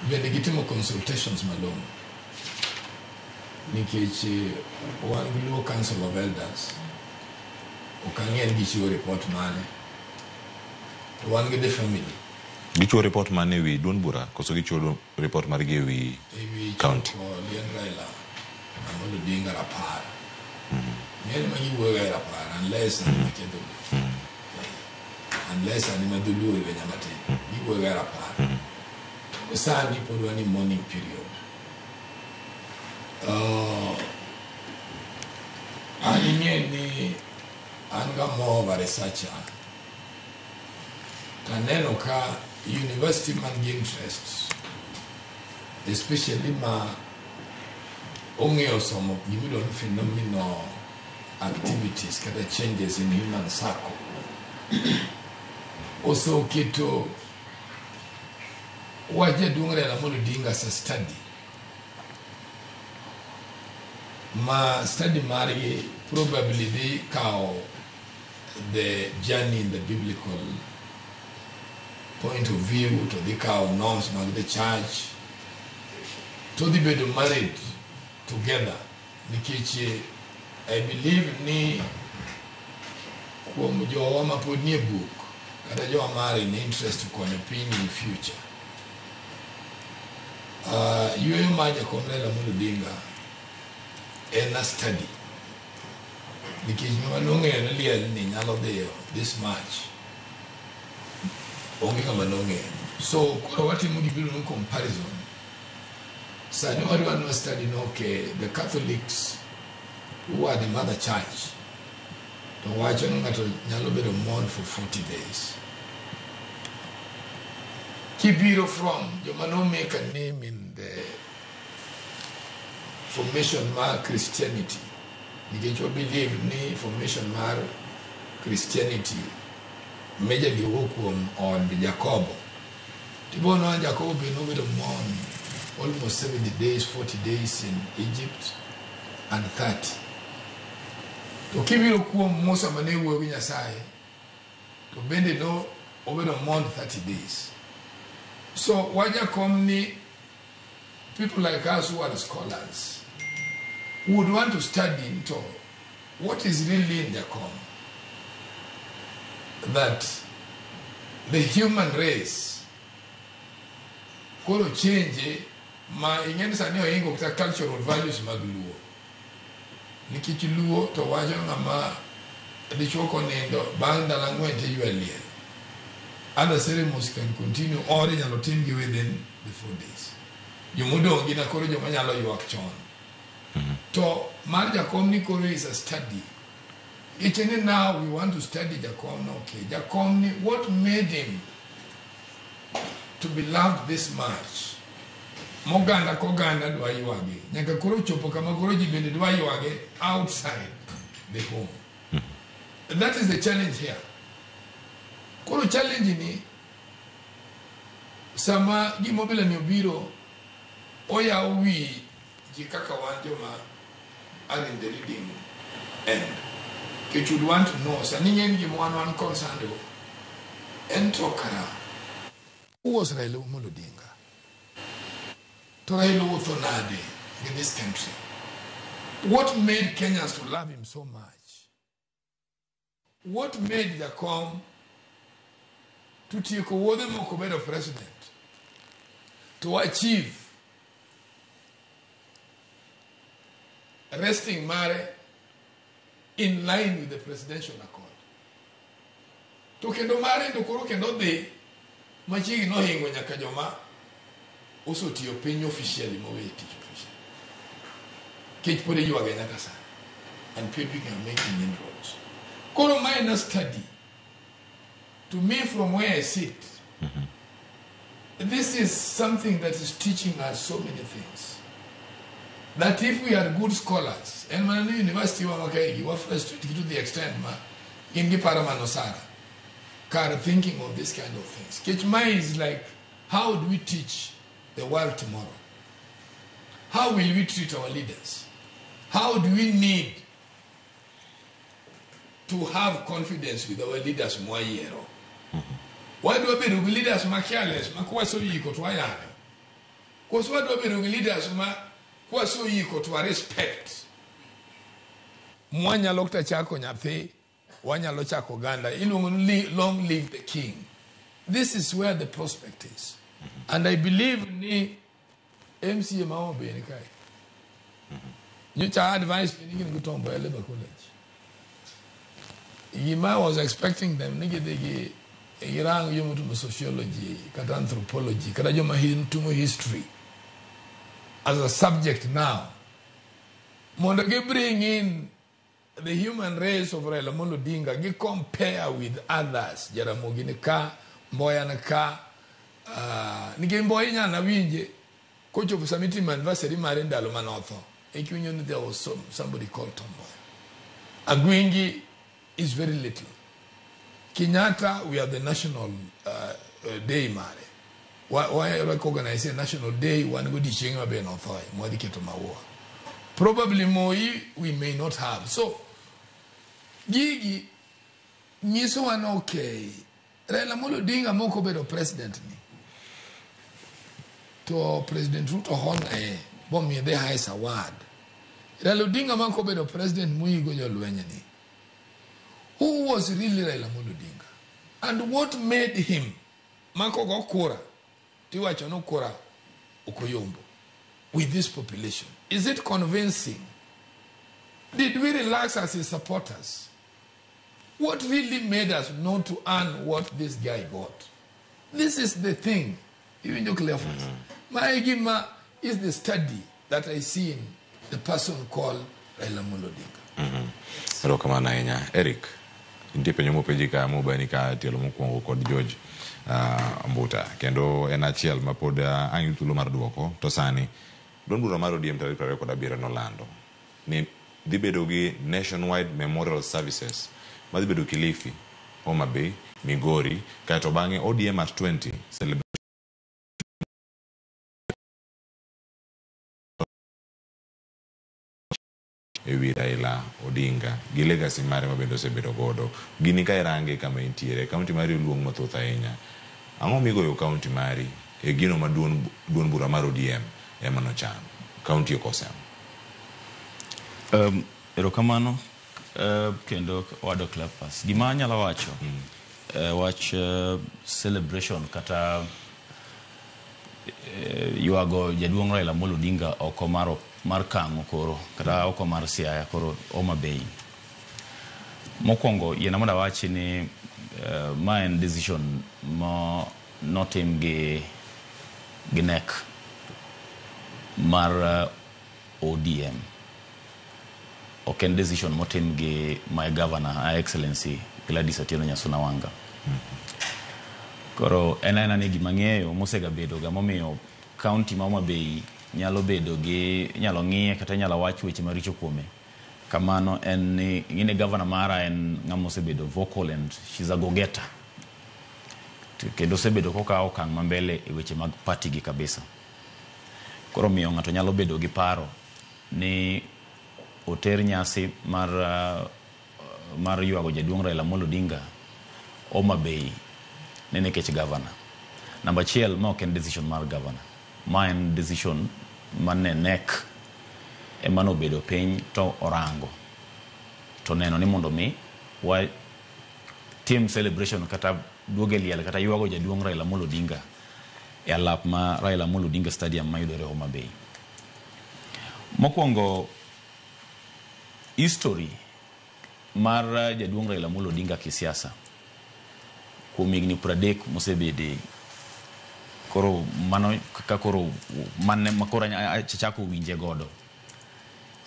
bende gitimo consultations malong'o nikech wan gi Luo Council of Elders okang'e gichiwo report mare to wan gi the family gichiwo report mane wi duon bura koso gichiwo report mar gi wi county Lien Raila Amolo Odinga rapar ng'eni ma giwuoyo rapar unless ani madhuluo iwe nyamate giwuoyo rapar sani pod wan in morning period aning'e ni an ga more researcher taneno ka university man gi interest especially ma ong'eyo somo gimiluongo ni phenomenal activities kata changes in human circle oseketo wach jaduong' Raila Amolo Odinga as a study ma study mari probably they cow the journey in the biblical point of view to the cow norms of the church to the bed married together nikech I believe ni kuom jowa ma pod nie book kata jowa mari ni interest konyo piny in future yweyo ma jakom Raila Amolo Odinga en a study nikech manong'eyo ni liel ni nyalo dhiyo this much onge kama nong'eyo so koro watimo gibiro no comparison sani wadwa study no okay the Catholics who are the mother church to wacho ni ng'ato nyalo bedo mourn for 40 days kibiro from joma no make a name in the formation mar Christianity nikech we believe ni formation mar Christianity majorly wuok kuom od Jacobo tibono Jacobo be nobedo mon almost 70 days, 40 days in Egypt, and 30. To keep you most of my working aside, to bend it over a month, 30 days. So, Waja Company, people like us who are scholars, would want to study into what is really in the com. That the human race could change ma ingeni sanyo ingo kita cultural values magluo. Nikichuluo to wajo ngama di choko nendo banda langwente yuelie. Other ceremonies can continue or in a team within the 4 days. You mudo gina koro jo manyalo yuak chon. To marja komni koro is a study. Even now we want to study Jacob. Okay, Jacob, what made him to be loved this much? Moganda koganda dwa yuage. Nyaka koro chopo kama koro jibende dwa yuage outside the home. That is the challenge here. Koro challenge ni sama gimobile ni obiro oya uwi jikaka wanjo ma are in the reading end. You should want to know, so one concerned and Tokara. Who was Raila Muludinga? To Raila Uthonade in this country. What made Kenyans to love him so much? What made Jacob to take over the Mokobedo president to achieve resting Mare in line with the presidential accord? To kendo mare to koro kendo de machigi no hingo nyaka joma oso tiyo piny officially mowe tich official. Kech pode yuage nyaka sana. And people are making inroads. Koro minor study. To me, from where I sit, this is something that is teaching us so many things. That if we are good scholars, and Manani University wa Makaigi were frustrated to the extent in the Paramanosara, thinking of this kind of things. Kechmai is like, how do we teach the world tomorrow? How will we treat our leaders? How do we need to have confidence with our leaders Mwayero? Why do we be leaders careless? Makuwa so yiko to ayano. Because why do we be leaders kwa so yiko to respect? Mwanya lokta chako nyathi, wanya lo chako ganda. Long live the king. This is where the prospect is. And I believe ni MCA mao be kai. You cha advice ni go to Labour College. Yima was expecting them nige dege irang yomu to sociology, kata anthropology, kata joma hintumo history as a subject now. Mondo ge bring in the human race of Raila Amolo Odinga, ge compare with others. Jaramogi ni ka, Mboya na ka, nige Mboya nya na winje, kocho pusamiti anniversary marenda lo manotho. Ekiunyo there was somebody called Tom Mboya. Agwingi is very little. Kenyatta, we have the national day mare. Why recognize a national day one go di chinga be no thoi, mo di keto mawo. Probably Moi we may not have. So Gigi nyiso wan okay. Raila Amolo Odinga moko bedo president ni. To President Ruto hona bom me the highest award. Raila Odinga moko bedo president muigo jolwenye ni. Who was really Raila Amolo Odinga? And what made him Mako go kura tiwacho no kura ukoyombo with this population? Is it convincing? Did we relax as his supporters? What really made us not to earn what this guy got? This is the thing. Even your clear My Gima is the study that I see in the person called Raila Amolo Odinga. Rokamana enya Eric. Ndipe nyomo pejika mubanika tielo mukwango kod George Mbuta kendo enachiel mapoda anyutulo mar duoko to sani don bura mar ODM tarik 27 nolando ni dhibedo gi nationwide memorial services madhibedo Kilifi, Homa Bay, Migori kato bange ODM at 20 ewi Raila Odinga gi legacy mare mabende osebedo godo. Gini ka irange kama intiere kaunti mari luong mathoth ahinya. Ang'o migoyo kaunti mari e gino ma duon bura mar ODM ema nochano kaunti okosem? Erokamano kendo wado Clapers. Gima anyalo wacho wach celebration kata yuago jaduong' Raila Amolo Odinga oko mar Kang'o koro kata oko mar Siaya koro Homa Bay. Mokwongo yena mondo awachi ni ma en decision ma notim gi NEC mar ODM. Ok en decision motim gi my governor, Her Excellency Gladys Atieno Nyasuna Wanga. Koro ena ni gima ng'eyo mosega bedo ga momiyo county ma Homa Bay nyalo bedo gi nyalo ng'iye kata nyalo wach weche maricho kuome. Kamano en ni ngine governor mara en ng'ama osebedo vocal and she's a go-getter. Kendo osebedo kokawo okang' mambele e weche mag party gi kabisa. Koro miyo ng'ato nyalo bedo gi paro ni oter nyasi mar yuago jaduong' Raila Amolo Odinga Homa Bay ne nikech governor. Number 1 ma ok en decision mar governor. Ma en decision mane NEC ema nobedo piny to orango to neno ni mondo mi wa team celebration kata duoge liel kata yuago jaduong' Raila Amolo Odinga e alap ma Raila Amolo Odinga Stadium mayudore Homa Bay. Mokwongo history mar jaduong' Raila Amolo Odinga kisiasa kuom higni 30 mosebede koro mano kaka koro mane makoro chako winje godo.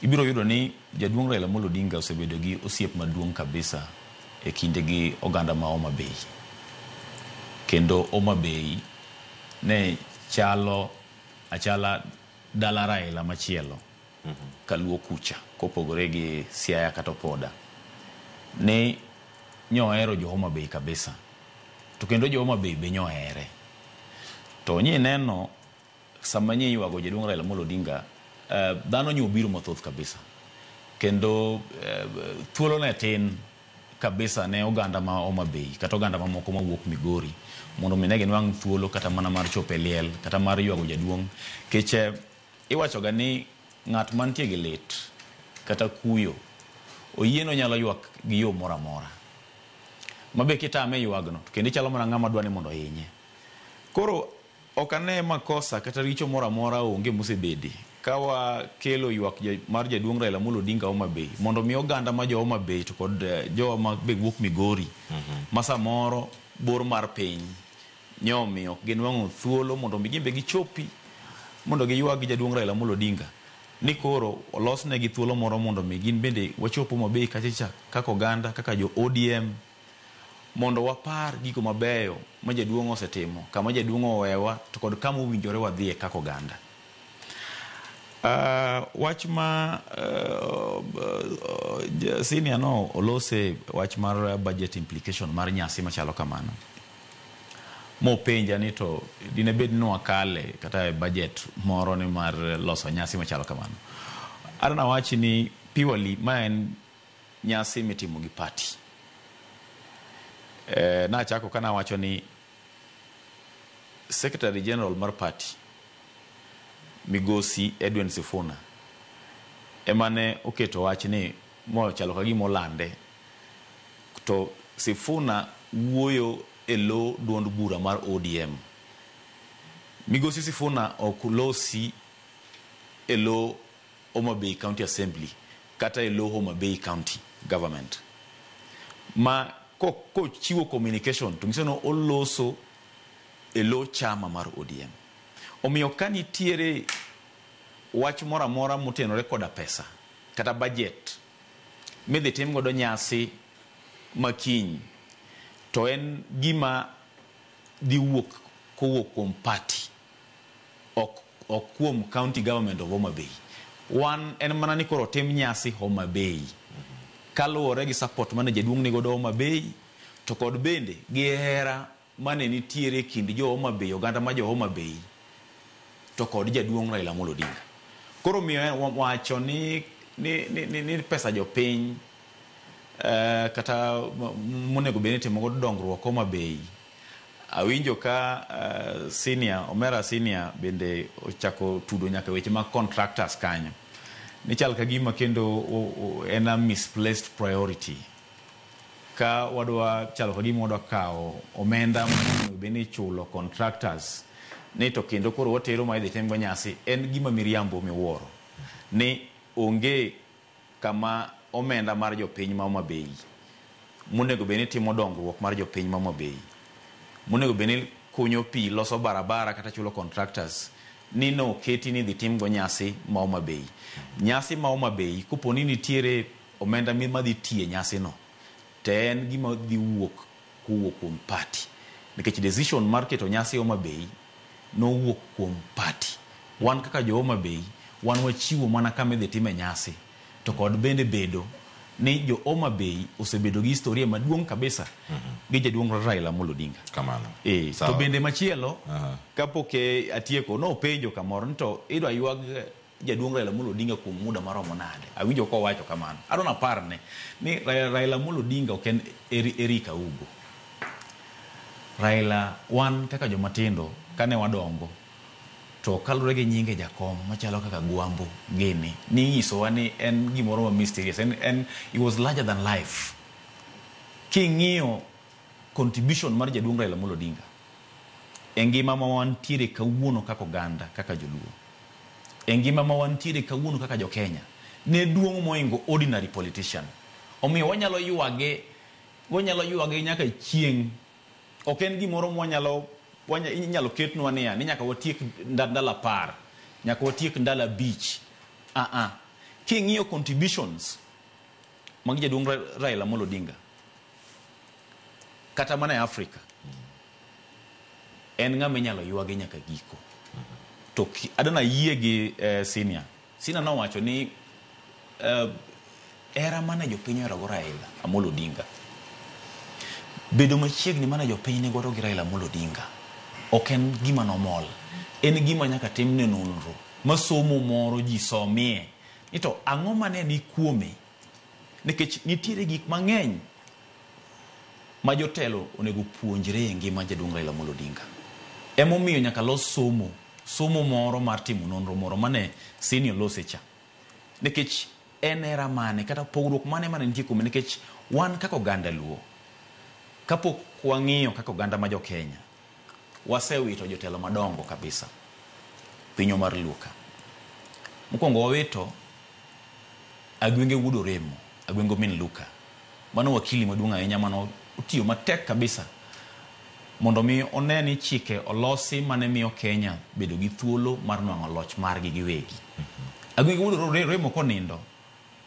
Ibiro yudo ni jaduong' Raila Amolo Odinga osebedo gi osiep maduong' kabisa e kinde gi oganda ma Homa Bay. Kendo Homa Bay ne achala dala Raila machielo kaluo kucha kopogore gi Siaya kata Opoda. Ne nyohero jo Homa Bay kabisa. To kendo jo Homa Bay be nyohere. To nyi neno sama nyi yuago jaduong' Raila Amolo Odinga dhano nyobiro mathoth kabisa. Kendo thuolo ne tin kabisa ne oganda ma Homa Bay kata oganda mamoko mawuok Migori mondo minegi nwang' thuolo kata mana mar chope liel kata mar yuago jaduong'. Keche iwacho ga ni ng'at mantie gi lit kata kuyo oyieno nyalo yuak gi yo mora mora. Mabe kitame yuagno kendo chalo mana ng'ama dwani mondo hinye. Koro okane makosa kata richo mora mora onge mosebedi kawa kelo yuak mar jaduong' Raila Amolo Odinga Homa Bay mondo mi oganda ma jo Homa Bay to kod jo ma be wuok Migori masa moro bor mar piny nyomiyo ginwang'o thuolo mondo mi gimbe gichopi mondo giyuag jaduong' Raila Amolo Odinga ni koro olosne gi thuolo moro mondo mi gin bende wachopo Homa Bay kachicha kaka oganda kaka jo ODM mondo wapar giko mabeyo ma jaduong' osetimo kama jaduong' owewa to kod kama owinjore wadhie kaka oganda. Wach ma senior no olose wach mar budget implication mar nyasi machalo kamano. Mo penja ni to dine bed no akale kata budget moro ni mar loso nyasi machalo kamano. Arana wachi ni purely ma en nyasi mitimo gi party. Na chako kana wacho ni Secretary General mar party Migosi Edwin Sifuna emane oketo wach ni mo chalo ka gimo lande to Sifuna wuoyo elo duond bura mar ODM. Migosi Sifuna okulosi elo Homa Bay County Assembly kata elo Homa Bay County Government. Ma ko chiwo communication to ngisono oloso elo chama mar ODM. Omiyo kanitiere wach mora mora motenore koda pesa kata budget midhi tim godo nyasi makiny to en gima dhi wuok kowuok kuom party ok kuom county government of Homa Bay. Wan en mana ni koro tim nyasi Homa Bay kaluwore gi support mane jaduong' ni godo Homa Bay to kod bende gi hera mane nitiere kind jo Homa Bay oganda ma jo Homa Bay to kod jaduong' Raila Amolo Odinga. Koro miyo wacho ni ni pesa jopiny kata monego bed ni timo dongruok Homa Bay. Awinjo ka Omera senior bende ochako tudo nyaka weche mag contractors kanyo. Ni chal ka gima kendo en a misplaced priority. Ka chalo ka gima wadwa kawo omenda monego bed ni chulo contractors ni to kendo koro watero ma idhi timgo nyasi, en gima miriambo miwuoro. Ni onge kama omenda mar jopiny ma Homa Bay monego bed ni timo dongruok mar jopiny ma Homa Bay, monego bed ni kunyo pi, loso barabara kata chulo contractors, ni no keti ni dhi timgo nyasi ma Homa Bay. Nyasi ma Homa Bay koponi nitiere omenda madhi tie nyasi no, te en gima dhi wuok kuom party, nikech decision mar keto nyasi Homa Bay no wuok kuom party. Wan kaka jo Homa Bay wan wachiwo mana kama idhi time nyasi, to kod bende bedo ni jo Homa Bay osebedo gi historia maduong' kabisa gi jaduong' Raila Amolo Odinga. Kamano. To bende machielo kapok atieko no penjo kamoro to idwa ywag jaduong' Raila Amolo Odinga kuom muda maromo nade. Awinjo ko wacho kamano. Adona aparne ni Raila Amolo Odinga ok en Erika Ugo. Raila wan kaka jomatindo kane wadongo to kalure gi nyinge jakom machalo kaka Gwambo Gini ni isowa ni en gimoro ma mysterious, it was larger than life. King'iyo contribution mar jaduong' Raila Amolo Odinga e ngima ma wantiere kawuono kaka oganda, kaka joluo, e ngima ma wantiere kawuono kaka jo Kenya, ne duong' moingo ordinary politician. Omiyo wanyalo ywage nyaka chieng'. Ok en gimoro inyalo ketnwa ni nyaka watiek ndala 10, nyaka watiek ndala 5. King'iyo contributions mag jaduong' Raila Amolo Odinga kata mana e Afrika, en ng'ama inyalo ywage nyaka giko. To adana yie gi senior nowacho ni era mana jopiny orago Raila Amolo Odinga. Bedo machiegni mana jopiny ne godo gi Raila Amolo Odinga ok en gima normal, en gima nyaka timne nonro masomo moro ji somie ni to ang'o mane ni kuome, nikech nitiere gik mang'eny ma jotelo onego puonjre e ngima jaduong' Raila Amolo Odinga. Emomiyo nyaka los somo moro mar timo nonro moro mane senior losecha, nikech en era mane kata pogruok mane nitie kuome, nikech wan kaka oganda Luo kapok wang'iyo kaka oganda ma jo Kenya wasewito jotelo madongo kabisa pinyo mar Luka. Mokwongo wawito Agwenge Wuod Oremo, Agwengo min Luka, mano wakili maduong' ahinya mano otiyo matek kabisa mondo mi oneni chike olosi mane miyo Kenya bedo gi thuolo mar nwang'o loch margi giwegi. Agwenge Wuod Oremo konindo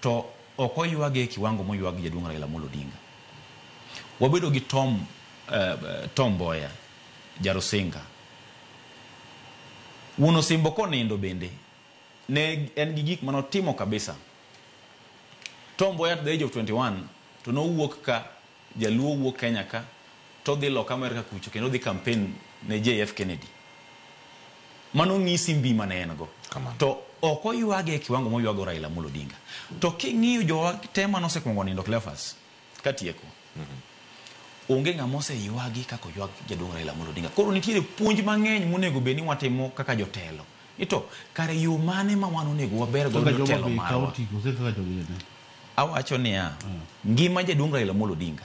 to ok oywage e kiwango moywag jaduong' Raila Amolo Odinga. Wabedo gi Tom Mboya Jarosinga, Wuon Osimbo konindo bende ne en gi gik manotimo kabisa. Tom Mboya at the age of 21 to nowuok ka jaluo wuok Kenya ka to dhi loka Amerika kucho kendo dhi campaign ne JF Kennedy. Mano ng'isi mbi mane en go. To ok oywage e kiwango moywago Raila Amolo Odinga. To king'iyo tema nosekwongo nindo Cleophas katieko, onge ng'ama oseywagi kaka oywag jaduong' Raila Amolo Odinga. Koro nitiere puonj mang'eny monego bed ni watimo kaka jotelo. Ito kare yo mane ma wan onego waber go jotelo marwa. Awacho niya, ngima jaduong' Raila Amolo Odinga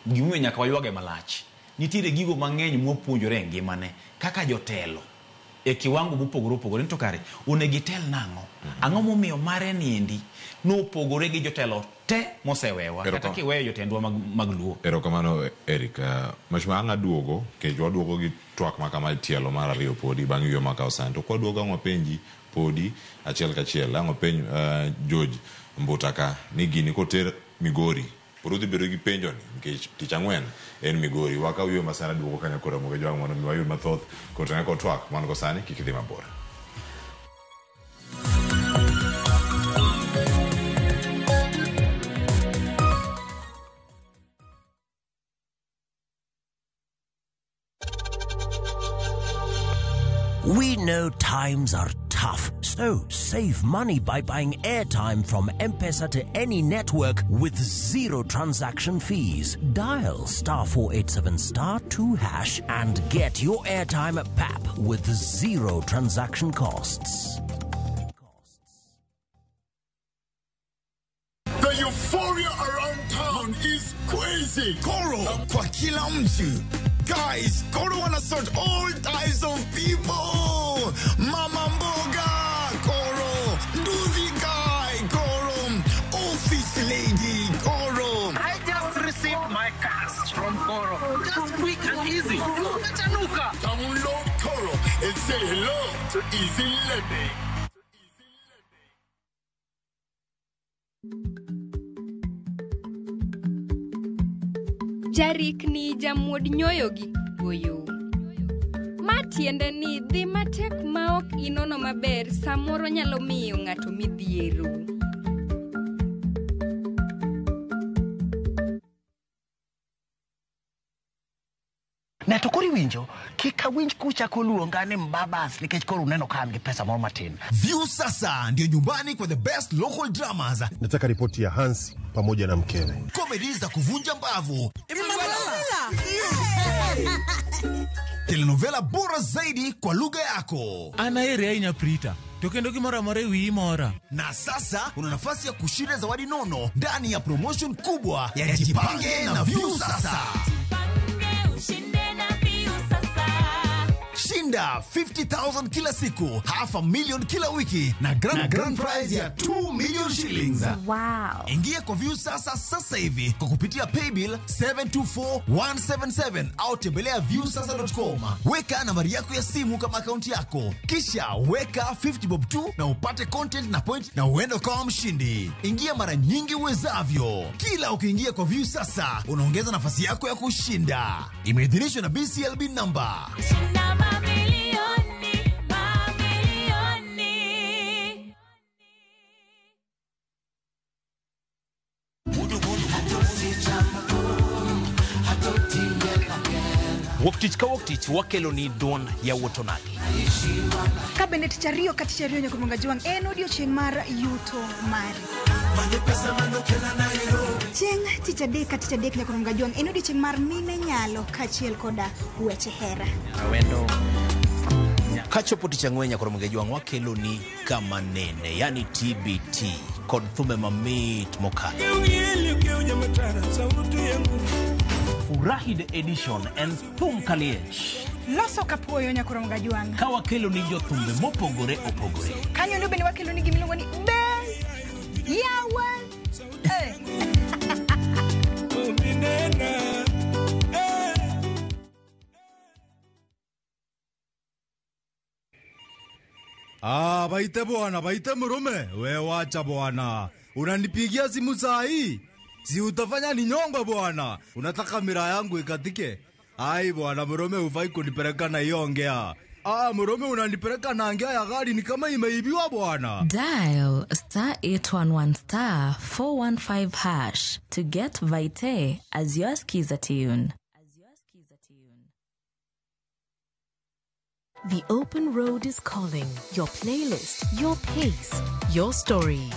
gimomiyo nyaka waywage malach. Nitiere gigo mang'eny mwapuonjore e ngimane kaka jotelo e kiwango mopogore opogore. Nito kare onego itel nang'o? Ang'o momiyo mare niendi nopogore gi jotelo te mosewewa kata kiweyo jotendwa mag Luo. Erokamano Eric. Mashma anga duogo kech waduogo gi twak makama tielo mar ariyo podi bang' ywe makawo sani. To kwa duogo ang'o penji podi achiel kachiel ang'o penj George Mbutaka ni gini koter Migori poro dhi bedo gi penjo ni nikech tich ang'wen en Migori. Wakaw ywe masana duogo kanya kora moge jwang' mondo mi wayud mathoth kotene ko twak man go sani kik idhi mabor. We know times are tough. tough. So save money by buying airtime from M-Pesa to any network with 0 transaction fees. Dial *487*2# and get your airtime PAP with 0 transaction costs. The euphoria around town is crazy. Koro kwa kila mtu. Guys, Koro wanna sort all types of people. Mama mboga, Koro. Nduzi guy, Koro. Office lady, Koro. I just received my cash from Koro. Just quick and easy. Download Koro and say hello to Easy Lending. Jarik ni jamuod nyoyo gi goyo. Matiende ni dhi matek maok inono maber samoro nyalo miyo ng'ato midhiero. Na to kori winjo, kika winj kucha koluonga ni mbabas nikech koro uneno ka gi pesa moro matin. View sasa ndio nyumbani kwa the best local dramas. Nataka ripoti ya Hans pamoja na mkewe. Comedy za kuvunja mbavu. Telenovela bora zaidi kwa lugha yako. Anaere ainya prita. Tokendo kimora more wi mora. Na sasa una nafasi ya kushinda zawadi nono ndani ya promotion kubwa ya Jipange na View sasa. Shinda 50,000 kila siku, $500,000 kila wiki na grand prize ya 2 million shillings. Wow. Ingia kwa View sasa hivi kwa kupitia paybill 724177 au tembelea viewsasa.com. Weka nambari yako ya simu kama akaunti yako. Kisha weka 50 bob tu na upate content na point na uende kwa mshindi. Ingia mara nyingi uwezavyo. Kila ukiingia kwa View sasa, unaongeza nafasi yako ya kushinda. Imeidhinishwa na BCLB number. Woktich ka woktich wakelo ni don ya wotonagi. Kabinet chario kati chario nyakumunga juang en odiochieng' mar yuto mari. Chieng' tich adek kati adek nyakumunga juang en odiochieng' mar mine nyalo kachiel koda weche hera. Awendo kachopo tich ang'wen nyakumunga juang wakelo ni kama nene, yani TBT kod thume mamit mokalo. Furahide edition and thum kaliech. Loso kapuoyo nyakumunga juang. Ka wakelo ni jothumbe mopogore opogore. Kanyo nube ni wakelo ni gimiluongo ni Best Yawa. Baite bwana, baite murume. We wacha bwana. Unanipigia simu saa hii? Si utafanya ni nyongo bwana. Unataka mira yangu ikatike? Ai bwana, murume hufai kunipeleka na hiyo ongea. Murume unanipeleka na ongea ya gari ni kama imeibiwa bwana. Dial *811*415# to get Vite as your skiza tune. The open road is calling. Your playlist, your pace, your story.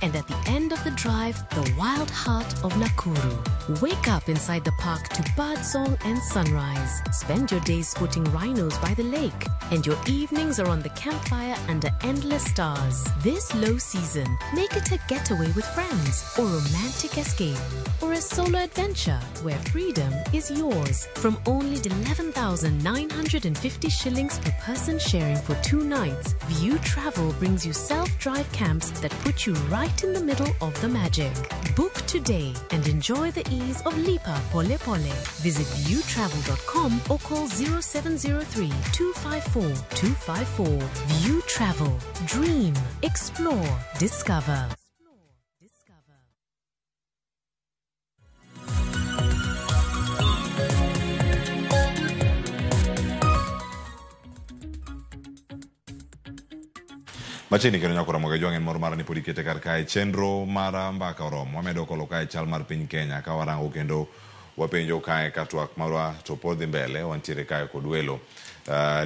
And at the end of the drive, the wild heart of Nakuru. Wake up inside the park to birdsong and sunrise. Spend your days spotting rhinos by the lake. And your evenings are on the campfire under endless stars. This low season, make it a getaway with friends, or romantic escape, or a solo adventure where freedom is yours. From only 11,950 shillings per person sharing for 2 nights, View Travel brings you self-drive camps that put you right in the middle of the magic. Book today and enjoy the ease of Lipa Pole Pole. Visit viewtravel.com or call 0703-254-254. View Travel. Dream. Explore. Discover. Machini keno nyakura Mwagejwang en mor mara ni podikete kar kae chenro mara mbaka oromo. Wamedo kolo kae chal mar piny Kenya ka warango kendo wapenjo kae katwak marwa to podhi mbele wantiere kae kod welo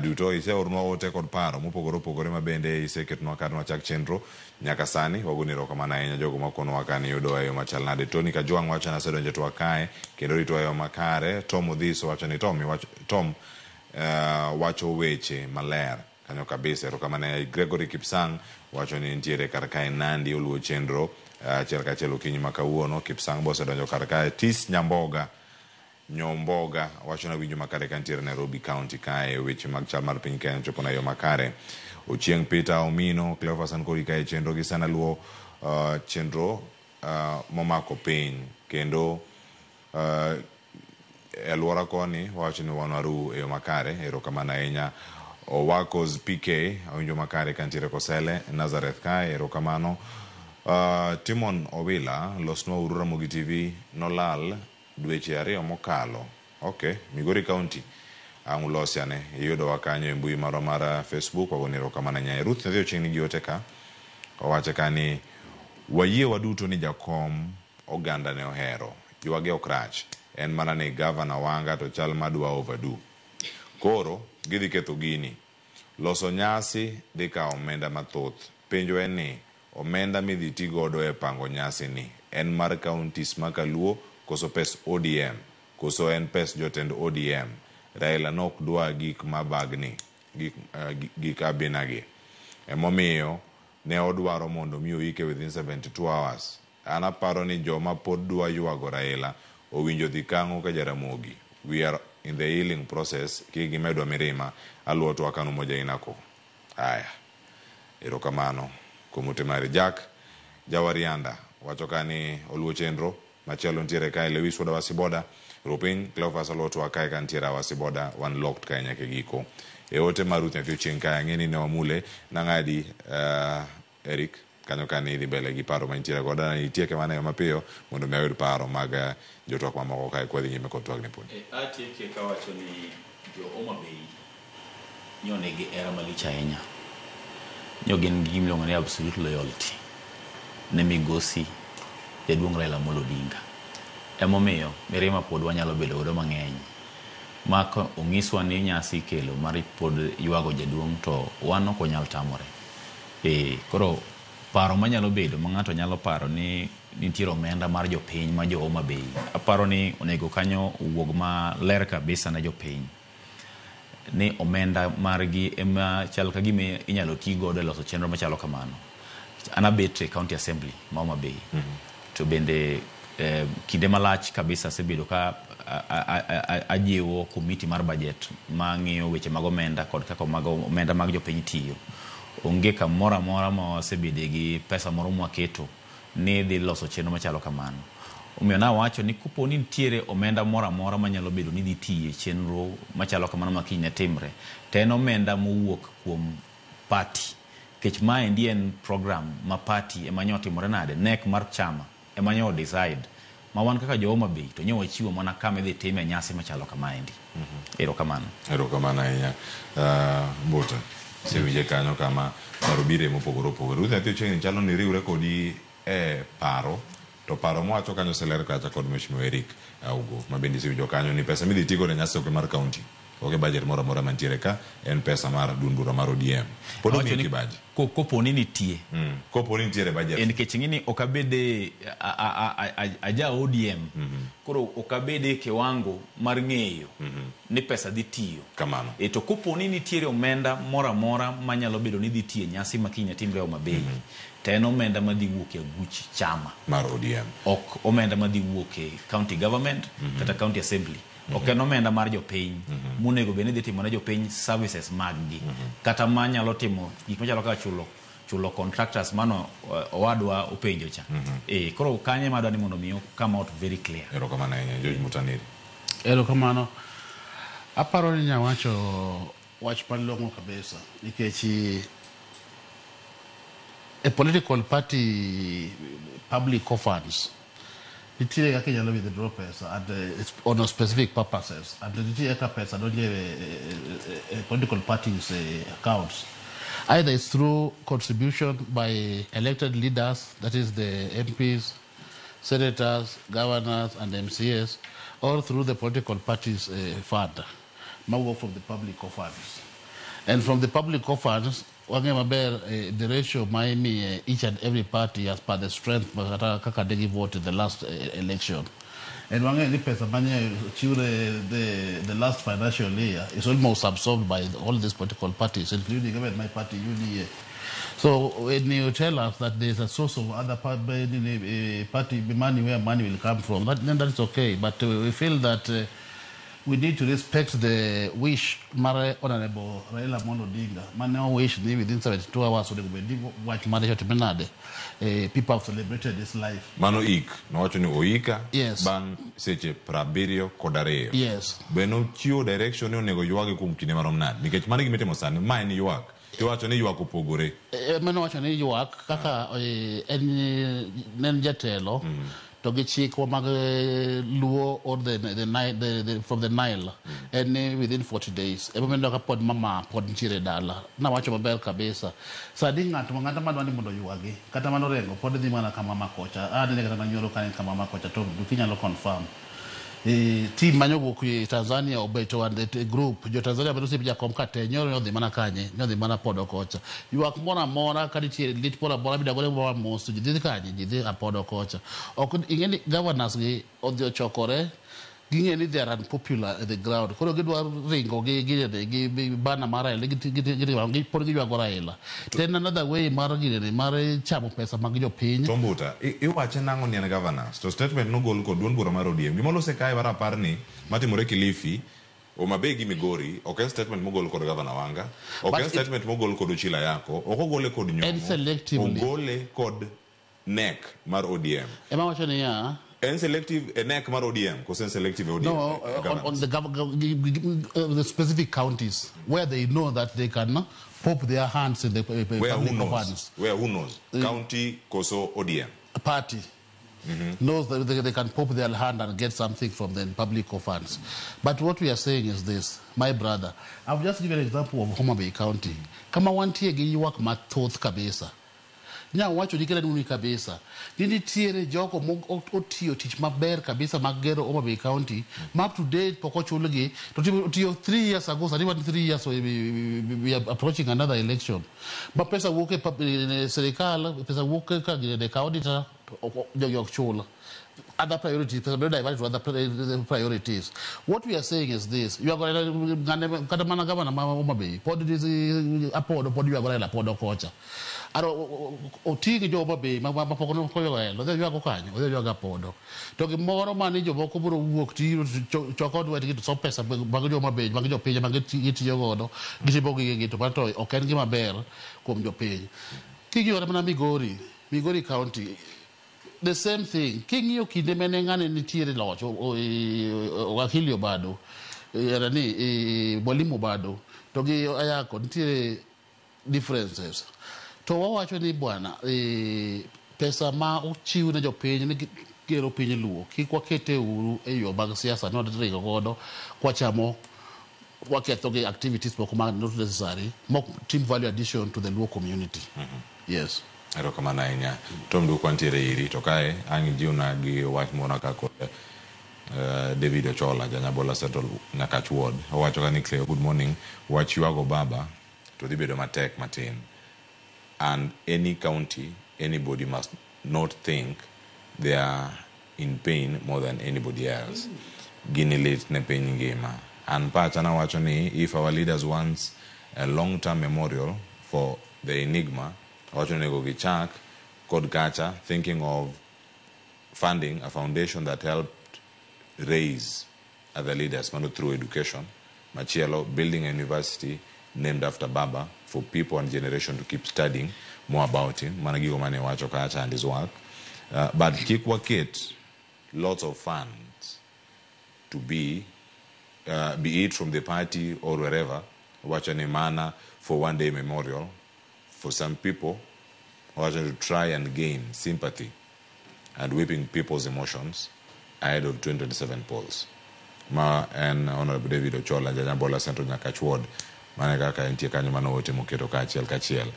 duto ise ornwa ote kod paro mopogore opogore mabende iseketnwa kar nwachak chenro nyaka sani wagoniro kamana ahinya jogo makonwa kani yudo ayo machal nade. Tony Kajwang' wacho na sedonje to kae kendo rito ayo makare. Tom Odhiso wacho ni Tom wacho weche maler kanyo kabisa. Erokamano. Gregory Kipsang wacho ni ntiere kar kae Nandi oluwo chenro achiel kachiel okinyi ma kawuono. Kipsang bose donjo kar kae. Tis Nyomboga wacho na winjo makare kantiere Nairobi County kae weche mag chal mar piny Kenya chopo na yo makare. Ochieng' Peter Omino Cleophas Ankori kae chenro gi sana luo chenro momako piny kendo alwora koni wacho ni wanwaru e yo makare. Erokamano ahinya. Owakos PK winjo makare kantiere Kosele Nazareth kae. Erokamano. Timon Owila losnwa Urura Mogi TV nolal dweche 2 mokalo. Okay, Migori County ulosi ane yudo wakanyo e mbui mara Facebook wagonero kamana nyae. Ruth ndio chini giote ka wache kani wayie waduto ni jakom oganda ne ohero yuage okrach en mana ni governor wanga to chal madwa overdo koro gidhi ketho gini loso nyasi dika omenda mathoth. Penjo en ni omenda midhi ti godo e pango nyasi ni en mar counties makaluo koso pes ODM koso en pes jotend ODM. Raila nok dwa gik mabagni gik abinagi emomiyo ne odwaro mondo mi oike within 72 hours. Anaparo ni joma pod dwa yuago Raila owinjo dhi kango ka Jaramogi. We are in the healing process. Kigi medwa mirima aluo to akanu moja inako. Aya. Erokamano komute mari Jack Jawarianda wacho kani oluo chenro machielo ntiere kae Lewis Woda Wasiboda Rupin Cleophas Aloto akae kantiera Wasiboda one locked kae nyake giko. Eote Maruth Nyathio Chieng' kae ng'eni ne wamule nang'adi Eric kanyo kani dhi mbele gi paro mantiere goda na itieke mana yo mapiyo mondo mi ayud paro mag jotwak mamoko kae kwa dhi nyime kod twak ne podi. Atieke ka wacho ni jo Homa Bay nyone gi era malich ahinya. Nyo gin gi miluongo ni absolute loyalty ne migosi Jaduong' Raila Amolo Odinga. Emomiyo mirima pod wanyalo bedo godo mang'eny. Mako ong'iswa ni nyasi kelo mar pod yuago jaduong' to wan ok onyal tamore. Koro paro manyalo bedo ma ng'ato nyalo paro ni nitiere omenda mar jopiny ma jo Homa Bay. Aparo ni onego kanyo wuog ma ler kabisa na jopiny. Ni omenda margi ema chal ka gime inyalo ti godo loso chenro machalo kamano. Anabet e County Assembly ma Homa Bay. To bende kinde malach kabisa sebedo ka ajiwo komiti mar budget ma ng'iyo weche mag omenda kod kaka omenda mag jopiny tiyo. Onge kamoro amora ma wasebede gi pesa moro mwaketo ni dhi loso chenro machalo kamano. Omiyo na wacho ni kupo ni nitiere omenda moro amora manyalo bedo ni dhi tiye chenro machalo kamano ma kiny timre to en omenda mowuok kuom party. Kech mae ndi en program ma party ema nyo timore nade nek mar chama ema nyo decide ma wan kaka jo Homa Bay to nyo wachiwo mana kama idhi time nyasi machalo kama endi. Erokamano. Erokamano ahinya. Mbota sewije kanyo kama marobire mopogore opogore. Ruth Nyathio Chieng' chalo ni riwre kodi paro to paro mwacho kanyo seler kacha kod Mheshimiwa Eric Augo mabendi sewijo kanyo ni pesa midhi tigo ne nyasi mar county. Oke budget mora mantiere ka en pesa mar dundura mar ODM. Podo mi kibaji. Kopo ni nitie. Kopo ni nitiere budget. En kechingini okabede aja ODM. Koro okabede kiwango mar ng'eyo ni pesa dhi tiyo. Kamano. To kopo ni nitiere omenda mora manyalo bedo ni dhi tiye nyasi makinya timre Homa Bay. To en omenda madhi wuok e aguch chama mar ODM. Ok omenda madhi wuok e county government kata county assembly. Ok en omenda mar jopiny monego bende dhi timo ne jopiny services maggi kata manyalo timo gik machalo kaka chulo contractors mano owadwa openjo cha. Koro kanye madwa ni mondo miyo come out very clear. Erokamano ahinya George Mutaniri. Erokamano. Aparo ni nyawacho wach palongo kabisa nikech a political party public funds nitiere kaka inyalo withdraw pesa and on specific purposes and nitiere kaka pesa donje political parties accounts. Either it's through contribution by elected leaders, that is the MPs, senators, governors and MCAs, or through the political parties fund. More from the public funds. And from the public funds, the ratio Miami each and every party as per the strength kakadegi vote in the last election. And the last financial year is almost absorbed by all these political parties, including even my party, UDA. So when you tell us that there's a source of other party money where money will come from, then that's okay. But we feel that we need to respect the wish, Mare Honorable Raila Amolo Odinga. Man, wish within 72 hours so they will watch marriage to Benade. People have celebrated this life. Mano ik, no wacho ni oika, yes. Bang seche prabirio kodareo. Yes. Beno chiwo direction ni onego yuage kum kinde marom nade. Nikech mani gimetimo sani, ma en yuak. Tiwacho ni yuak opogore. Mano wacho ni yuak, kaka en jatelo, to get chick mag Luo or the from the Nile, and within 40 days. Everyone look upon mama pod nchire dala. Na wacho mabel kabisa. Sadinga tumangata madwani mundo yuagi. Kata manorengo pod di mana kama makocha. Ade kata manyoro kani kama makocha to dukinya lo confirm. Team manyogo ku Tanzania obeto and the group jo Tanzania beto sipija komkate nyoro di mana kanye nyoro mana podo kocha yuak mona kadi ti lit pola bola bida gole bo most jidi kanye jidi apodo kocha ok ingeni governors gi odio chokore gingeni they are unpopular at the ground koro gidwa ringo gi bana mara le gi por gi yuagora ila then another way mara chamo pesa mag jo piny Tombuta iwache nango ni an governors to statement no gol ko duon bura mar ODM gimolo se kai bara parni matimore Kilifi Omabei gi Migori ok statement mogol kod governor Wanga ok statement mogol kod Ochila Yako ok gole kod Nyong'o ogole kod NEC mar ODM ema wacho ni ya and selective NEC mar ODM because selective ODM no on the specific counties where they know that they can pop their hands in the public funds. Where who knows? County Koso ODM party knows that they can pop their hand and get something from the public funds. But what we are saying is this, my brother, I've just given an example of Homa Bay County. Kama wantie gi work mathoth kabisa. Nya wacho dikela nuni kabisa. Nini tiere joko otio tich maber kabisa magero Homa Bay County. Up to date poko chulugi. Tio 3 years ago, so even 3 years so we are approaching another election. But pesa woke serikali, pesa woke ka the county yok chula. Other priorities, divide to other priorities. What we are saying is this: you are going to Kadamana Governor Homa Bay. Pod is apodo pod you are going to apodo kocha. Aro otigi jo Homa Bay mapokono koyo elo. There you are kokanyo. There you are apodo. Toki moro mani jo boko buro work ti chokod wet to so pesa bago Homa Bay bago jo penya bago iti yo godo. Gisi bogi gitu pato oken gi maber kuom jo penya. Kigi ora mana Migori County. The same thing. King yo kinde menengane nitiere loch wakilio bado Bolimo bado to gi Ayako nitiere differences to wawacho ni bwana pesa ma uchiu ne jopiny ni gero piny Luo kik wakete uru e yo mag siasa no ringo godo kwachamo waketho gi activities moko ma not necessary more team value addition to the Luo community. Yes. Ero kamana ahinya Tom du kwantiere iri to kae ang jiuna gi wach mona ka kod David Ochola Janyabola Central Nakach Ward owacho ka ni Cleo good morning wach yuago baba to dhi bedo matek matin and any county anybody must not think they are in pain more than anybody else gini lit ne piny ngima and pacha na wacho ni if our leaders wants a long term memorial for the enigma Wachonego Gichak, Code Gacha, thinking of funding a foundation that helped raise other leaders through education. Machielo, building a university named after Baba for people and generation to keep studying more about him. Managigo Mane Wacho Kacha and his work. But Kikwakit, lots of funds to be it from the party or wherever, Wachanemana for one day memorial. For some people who are to try and gain sympathy and whipping people's emotions ahead of 2027 polls. Ma and Honorable David Ochola, Janyabola Central Nakach Ward, Managaka and Tiakanyo Manote Muketo Kachiel,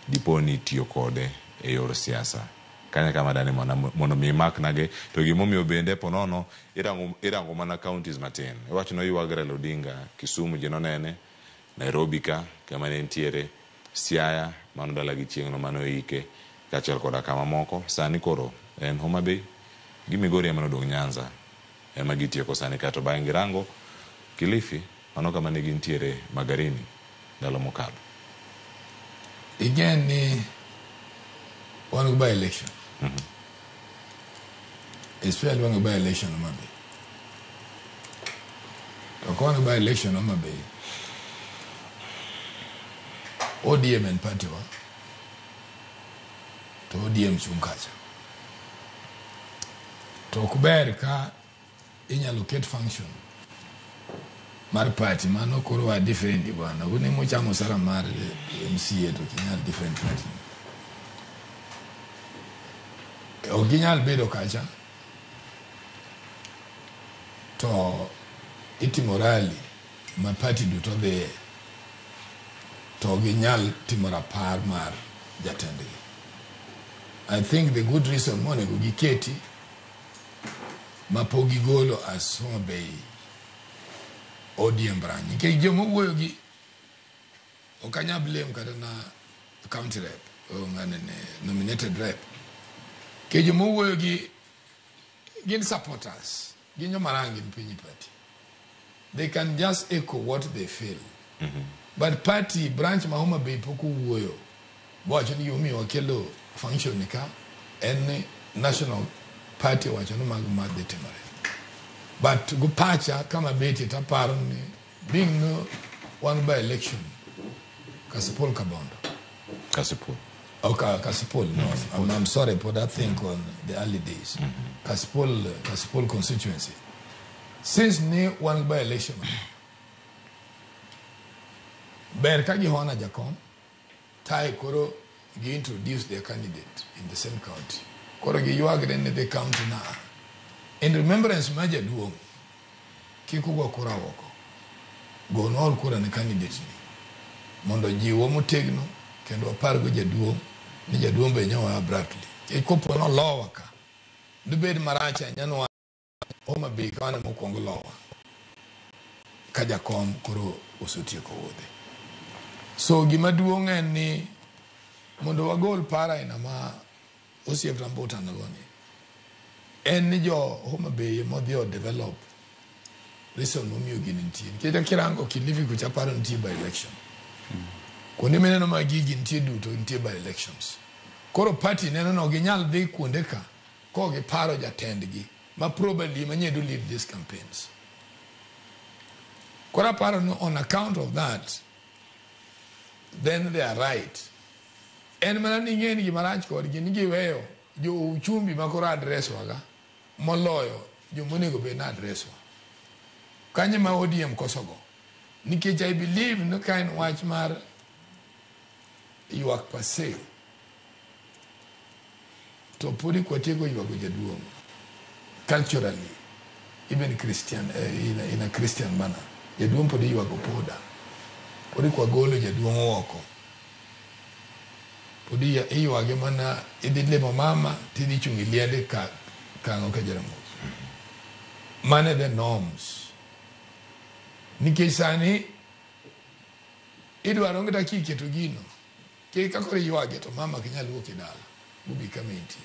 Diponi Tiokode, Eyor Siasa. kanya kama dani mono mi mak nage to gimomi obende ponono irango mana counties matin iwacho no yuagre Odinga Kisumu jinonene Nairobi ka kama ne ntiere Siaya mano dala gi chieng no mano ike kachel koda kama moko sani koro en Homa Bay gi Migori mano dong Nyanza ema gitieko sani kato bangi rango Kilifi mano kama ne gintiere Magarini dalo mokalo. Again ni one by election. Especially one by election Homa Bay. One by election Homa Bay. ODM and party wa to ODM chunkacha to kuber ka inyalocate function mar party mano koro wa different bwana uni mocha musara mar MCA to kinyal different party o kinyal bedo kacha to itimorali ma party do to the to ginyal timora par mar jatendgi. I think the good reason monego giketi mapogi golo as Homa Bay ODM branch ke jomo wuoyo gi okanya blame kada na county rep o ngane nominated rep ke jomo wuoyo gi gin supporters gin jomarangi mpinyi party, they can just echo what they feel. But party branch ma Homa Bay poku wuoyo wacho ni yomi wakelo function nika en national party wacho no mag madhe timore. But go pacha kama beti taparo ni being no one by election Kasipul Kabondo. Kasipul. Okay, Kasipul. No, I'm sorry for that thing on the early days. Kasipul constituency. Since ni one by election Berka Gihona Jakom, Tai Koro, gi introduce their candidate in the same county. Koro gi yuagre in the county na. In remembrance Maja Duom, Kikuwa Kura Woko, go no Kura the candidate ni. Mondo jiwo mutegno, kendo apargo Jaduom, ni Jaduom benyawa abruptly. Ikopo no law ka. Dubed maracha nyano Homa Bay kana mokongo law. Kajakom Koro usutie ko wode. So gima duong en ni mondo wagol para ina ma osiep rambota nagoni en ni jo Homa Bay modio develop reason mumio ginintie kita kirango Kilifi kuchaparo ntie by election kone meneno magigi ntie duto ntie by elections koro party neno no ginyal dhi kuonde ka ko gi paro jatendgi ma probably manyedo lead these campaigns kora paro no on account of that then they are right. En mana ningeni gimarach kod gini giweyo jo uchumbi makoro address waga moloyo jo monego be na address wa kanye ma ODM kosogo nikech I believe no kind watch mar yuak pase to puri kwatego yuago Jaduong culturally even Christian in a Christian manner Jaduong podi yuago poda podi kwa golo Jaduong woko podi yuage mana idile mama tidi chungiliende ka ngoka Jaramogi mane the norms nikisani idwaro ngata kiketo gino ke kakore yuage to mama kinyaluo kidala bubi kamiti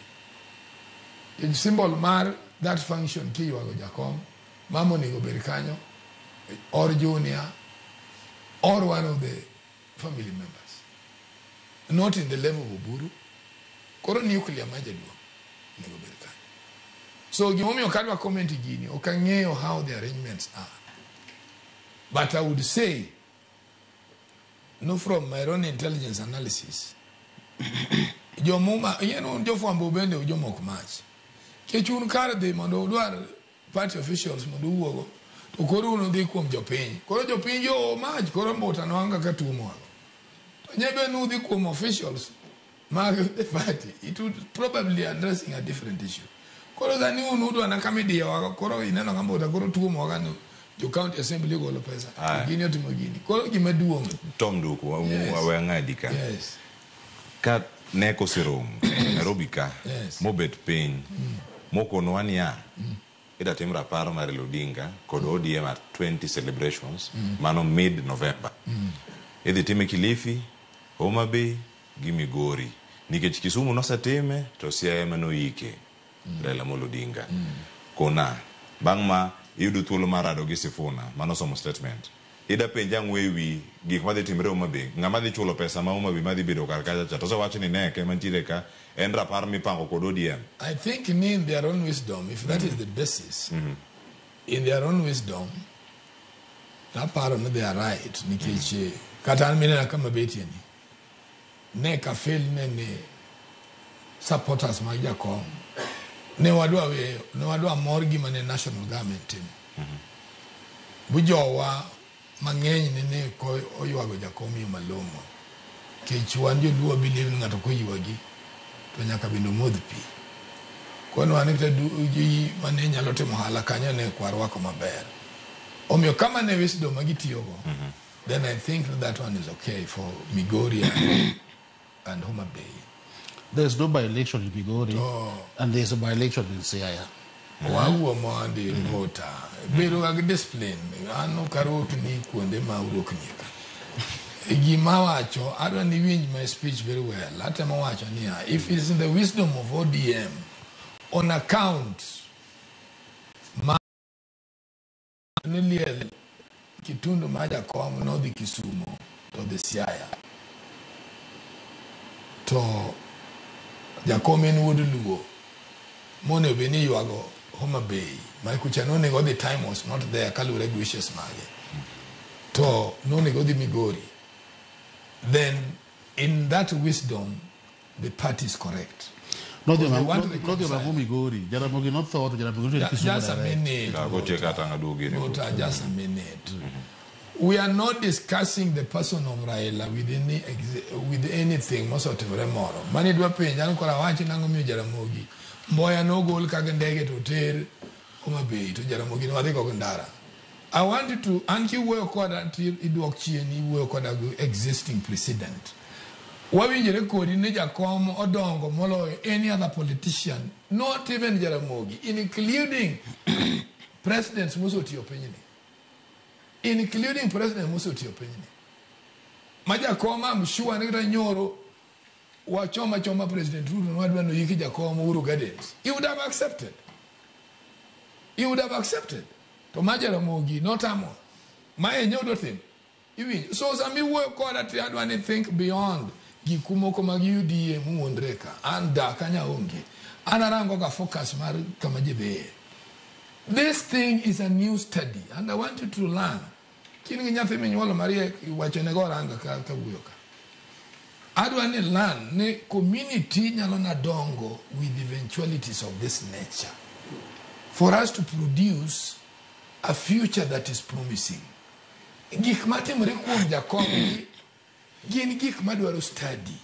in symbol mar that function ki yuago Jakom mama nego berkanyo or junior or one of the family members, not in the level of Oburu, koro nuclear maja duo nego berkanyo. So gimomi okadwa comment gini okang'eyo how the arrangements are, but I would say no from my own intelligence analysis jomuma jofwambo bende ujomok mach kechun kar dhi mondo udwar party officials mondo uwuogo to koro uno dhi kuom jopiny koro jopiny jo mach koro mbota nwanga ka tumo to nyebe nudhi kuom officials mag the party it would probably addressing a different issue koro dhani unu udwa na kamidia waka koro ineno ka mbota koro tumo waka no jo county assembly golo pesa gini otimo gini koro gima duong Tom Duku wa ng'adi ka yes ka neko serum Nairobi ka mobet piny moko noania ida timra paro mar Odinga kod ODM at 20 celebrations mano mid November idhi time Kilifi, Homa Bay gi Migori nikech Kisumu nosetime to Siaya mano ike Raila Amolo Odinga kona bang' ma yudo thuolo mar rado gi Sifuna mano somo statement ida penja ng'wewi gik madhi timre Homa Bay ng'ama dhi chulo pesa ma Homa Bay madhi bedo kar kacha cha to se wacho ni neke mantiere ka en rapar mipango kod ODM. I think in their own wisdom, if that is the basis, in their own wisdom, that part of they are right. Nikech kata minena kama beti ni ne ka fail ne supporters ma Jakom ne wadwa morgi mane national government team. Bujowa mang'eny ne ko oywago Jakom yo malongo. Kech wan joluo believe ng'ato ko ywagi to nyaka bendo modh pi. Kono anita ji mane nyalo timo hala kanyo ne kwarwa ko maber. Omiyo kama ne wisdom magitiyogo, then I think that one is okay for Migori and Homa Bay. There's no by-election in Migori, and there's a by-election in Siaya. Wauo mondi vota. Bedo ag discipline. Ano karot ni kuonde ma urok nyika. Gima wacho, I don't even my speech very well. Latema wacho niya, if it's in the wisdom of ODM, on account, Kitundu maja Jakom no the Kisumu to the Siaya. To Jakom en wuod Luo. Mone beni yuago Homa Bay. My kuchanone go the time was not there. Kalure wishes mage. To no nego the Migori. Then in that wisdom, the party is correct. Not the Migori. Jaramogi not thought Jaramogi. Just a minute. Just a minute. We are not discussing the person of Raila with anything. Most of the tomorrow. Mani dwa penja nkola wachi nango mi Jaramogi. Mboya no gol kagandege to ter Homa Bay to Jaramogi no adhi ko ndara. I wanted to, and you work on that you work on existing precedent. What we record in Jakom or Dongo Molo, any other politician, not even Jaramogi, including President Musoti opinion. Including President Musoti opinion. Majakoma, I'm sure Negra Nyoro, Choma President Ruto, no Yiki Jakom Uru Gardens. He would have accepted. He would have accepted. To Jaramogi, not amo. My enyodo thing. Even so, some work on that. I don't think beyond. Gikumo komagi UDA muondreka. Anda kanya ongi. Anarango ka focus maru kamajibe. This thing is a new study, and I want you to learn. Kini nyafe minyolo Maria wachenego ranga ka buyoka. I don't learn ne community nyalona dongo with eventualities of this nature. For us to produce a future that is promising. Gik matimore kuom Jakom gin gik madwaro study.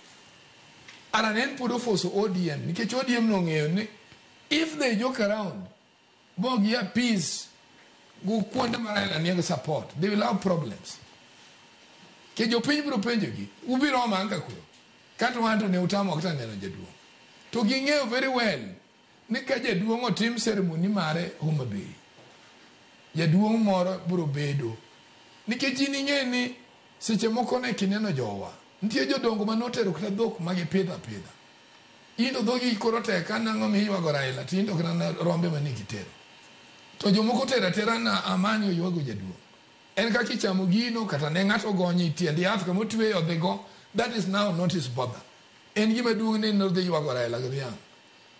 Aranen podo foso ODM nikech ODM no ng'eyo ni if they joke around bogia peace go kuonde marayla niego support, they will have problems. Ke jopiny biro penjogi ubiro manga kuro kata wanto ne utamo kata neno jaduong'. To ging'eyo very well ni ka jaduong' otim ceremony mare Homa Bay, jaduong' moro biro bedo nikech ing'e ni seche moko ne kineno jowa nitie jodongo manotero kata dhok magipidha pidha indo dhogi koro tek anang'o miywago Raila tindo kata rombe mane kitero to jomoko tera tera na amani oywago jaduong'. En kaka ichamo gino kata ne ng'ato gonyi tiende yath kama otweyo odhigo, that is now not his bother. En gima duong' ni nodhi ywago Raila gi dhiang'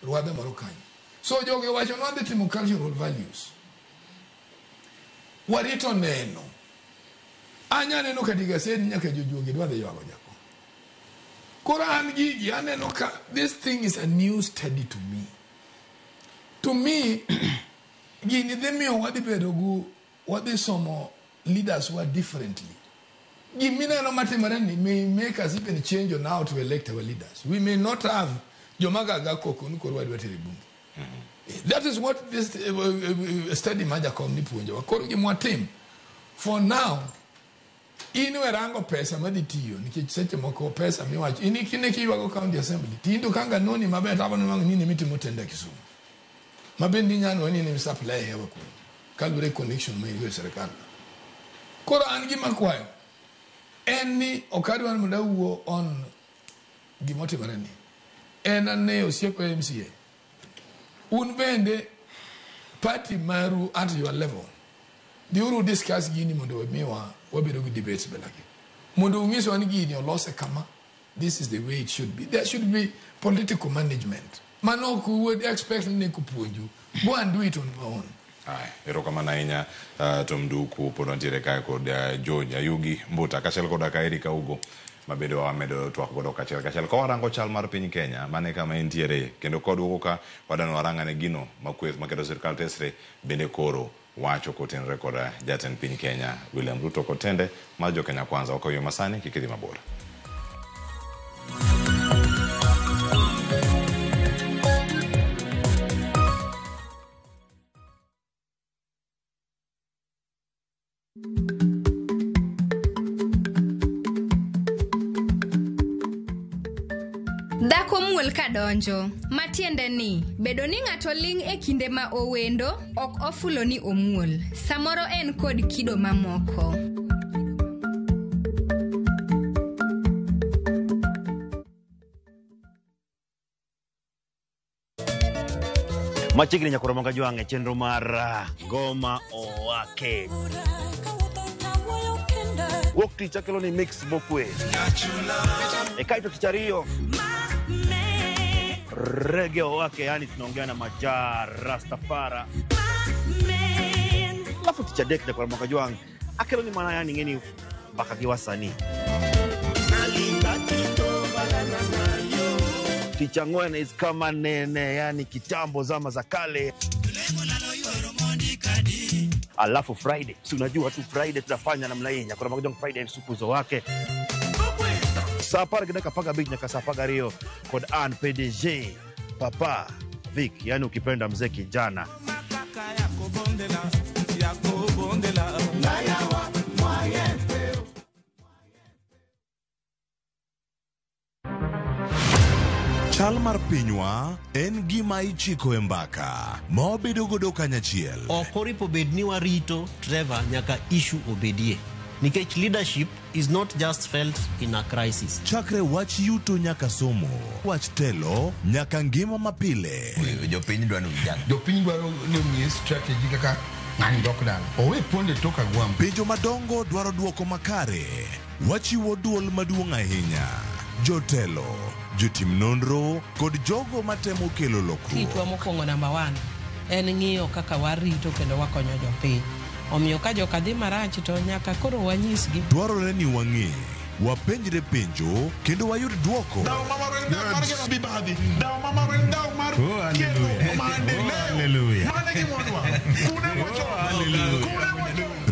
ruadhe moro kanyo. So jogi wacho nodhi timo cultural values. Warito neno. Anya neno katiga sedi nyaka jojuogi dwa dhi ywago Jakom. Koro an gigi aneno ka this thing is a new study to me. To me, gini dhi miyo wadhi bedo gu wadhi somo leaders who are differently. Gimineno matimore ni may make us even change on how to elect our leaders. We may not have Jomaga Koko nukoro wadwa teribungi. That is what this study Jakom ni puonjo. Koro gimwatim. For now, inwe rango pesa maditiyo nikech seche moko pesa miwacho ini kine kiwago county assembly tindo kanga noni maber tabo no nini mitimo tenda Kisumu mabendi nyano ni supply hewa ku kalure connection mai yo serikal koro an gima kwayo en ni okadwa mondo wuo on gimotimore ni en ane osiepo MCA un bende party maru at your level diuru discuss gini mondo miwa wabedo gi debates belaki mondo ungiso an gini olose kama this is the way it should be. There should be political management. Manoku would expect ni kupuonju. Go and do it on your own. Ai, erokamano ahinya Tomduku pod ntiere kae kod George Ayugi Mbuta kachiel kod Erika Ugo mabedo wamedo twak godo kachiel ko warango chal mar piny Kenya mane kama entiere kendo kod wuok ka wadano warangane gino makweth maketo sirkal tesre bende koro wacho kotenre kod jatend piny Kenya William Ruto kotende mar jo Kenya Kwanza okoyo masani kikidhi mabor. Dhako muol kadonjo, matiende ni, bedo ni ng'ato ling' e kinde ma owendo, ok ofulo ni omuol. Samoro en kod kido mamoko. Machiegni nyakoro monga jwange chenro mar ngoma owake. Wuok tich akelo ni mix bokwe. Kaito tich ariyo. Reggae owake, yani tunaongea na Majar Rastafara. Alafu tich adek nyakoro monga jwange akelo ni mana yani ngeni baka kiwasani. Tich ang'wen is kama nene, yani kitambo zama za kale. Alafu Friday, si unajua tu Friday tunafanya namna hii, nyakora magojong Friday ni supuzo wake. Sapara kidaka paga beach nyaka sapaga Rio kod Ann PDG Papa Vic, yani ukipenda mzee kijana. Chal mar pinywa en gima ichiko e mbaka ma obedo godo kanyachiel. Okoripo bed ni warito Trevor nyaka issue obedie. Nikech leadership is not just felt in a crisis. Chakre wach yuto nyaka somo, wach telo nyaka ngima mapile. Jopiny dwaro vijana. Jopiny dwaro ni strategy kaka ng'ani dok dala. Owe ponde toka gwam. Penjo madongo dwaro duoko makare. Wachiwo duol maduong' ahinya. Jotelo, jotim nonro kod jogo matemo kelo lokruok. Kitwa mokwongo number 1 en ng'iyo kaka warito kendo wakonyo jopiny. Omiyo ka joka dhi marach to nyaka koro wanyisgi. Dwarore ni wang'e, wapenjre penjo kendo wayud duoko.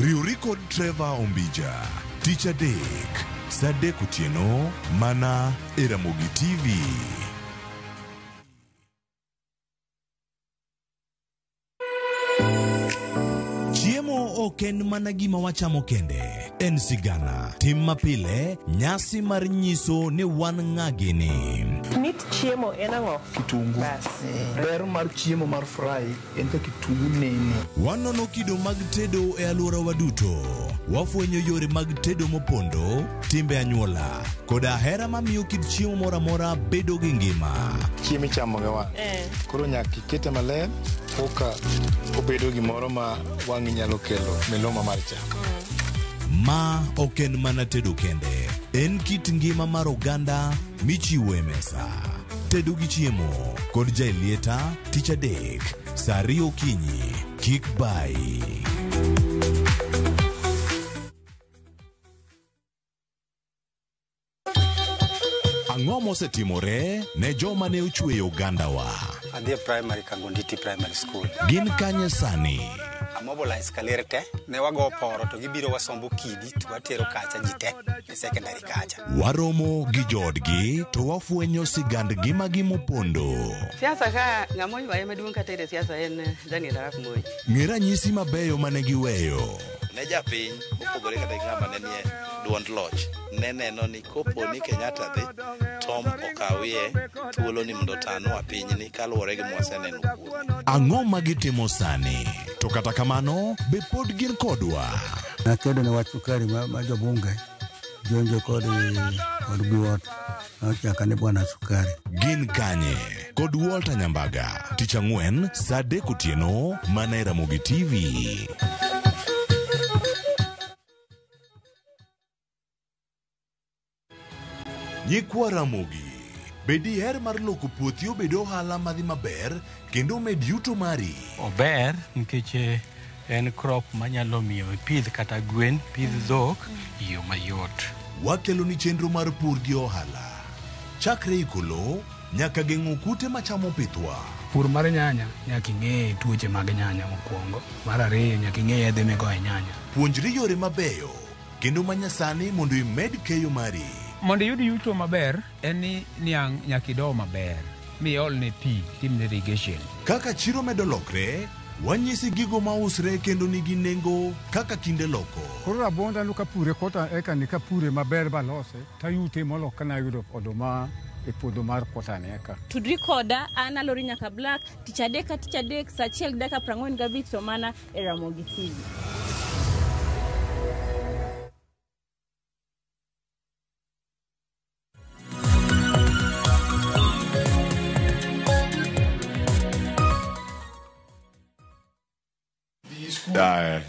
Riuri kod Trevor Ombija, tich adek, saa 3 otieno, mana e Ramogi TV. Chiemo ok en mana gima wachamo kende, en sigana, tim mapile, nyasi mar nyiso ni wan ng'agini. Mit chiemo en ang'o? Kitungu. Ber mar chiemo mar fry en ka kitungu nene. Wanono kido mag tedo e alworawa duto. Wafwenyo yore mag tedo mopondo, timbe anyuola, koda hera mamiyo kit chiemo moro amora bedo gi ngima. Chiemo ichamo ga wan. Koro nyaka ikete maler koka obedo gimoro ma wang'i nyalo kelo miloma mar chamo. Ma ok en mana tedo kende, en kit ngima mar oganda michiwo e mesa. Tedo gi chiemo kod jailieta tich adek, saa 2 okinyi, kik bai. Ang'o mosetimore ne joma ne ochweyo ogandawa? Adhi primary Kangonditi Primary School. Gin kanye sani? Amobilize kalerte, ne wago poro to gibiro wasombo kidi to watero kacha jite e secondary kacha. Waromo gi jodgi to wafwenyo sigand ngimagi mopondo. Siasa ka ng'amoy waye maduong' ka tere siasa en Daniel Arap Moi. Ng'e ranyisi mabeyo mane giweyo. ne japiny opogore kata ng'ama ne nie duond loch ne neno ni kopo ni Kenyatta dhi Tom okawie thuolo ni mondo tanwa pinyni kaluwore gi mwaseneno kuome. Ang'o ma gitimo sani? To kata kamano be pod gin kodwa. Nakedo ne wach sukari ma jobunge jonjo kod biwot chaka ne bwana sukari. Gin kanye kod Walter Nyambaga tich ang'wen saa 3 otieno mana e Ramogi TV. Nyikwa Ramogi, bedi her mar loko puothi obedo ohala madhi maber kendo med yuto mari. Ober nikech en crop manyalo miyo pidh kata gwen, pidh dhok iyo mayot. Wakelo ni chenro mar pur gi ohala. Chakre ikolo nyaka geng'o kute machamo pithwa. Pur mar nyanya nyaka ing'e tuoche mag nyanya mokwongo. Mar ariyo nyaka ing'e yedhe migoyo nyanya. Puonjri yore mabeyo kendo manyasani mondo imed keyo mari. Mondo iyud yuto maber en ni niang' nyaka ido maber miol ne pi timne irrigation. Kaka chiro medo lokre, wanyisi gigo mausre kendo nigi nengo kaka kinde loko. Koro rabonda nuka pure kota eka nika pure maber balose tayute molo kana yudo oduma e puodho mar kota ne eka. Tudri koda an Alori nyaka Black tich adek saa 1:45 to mana e Ramogi TV.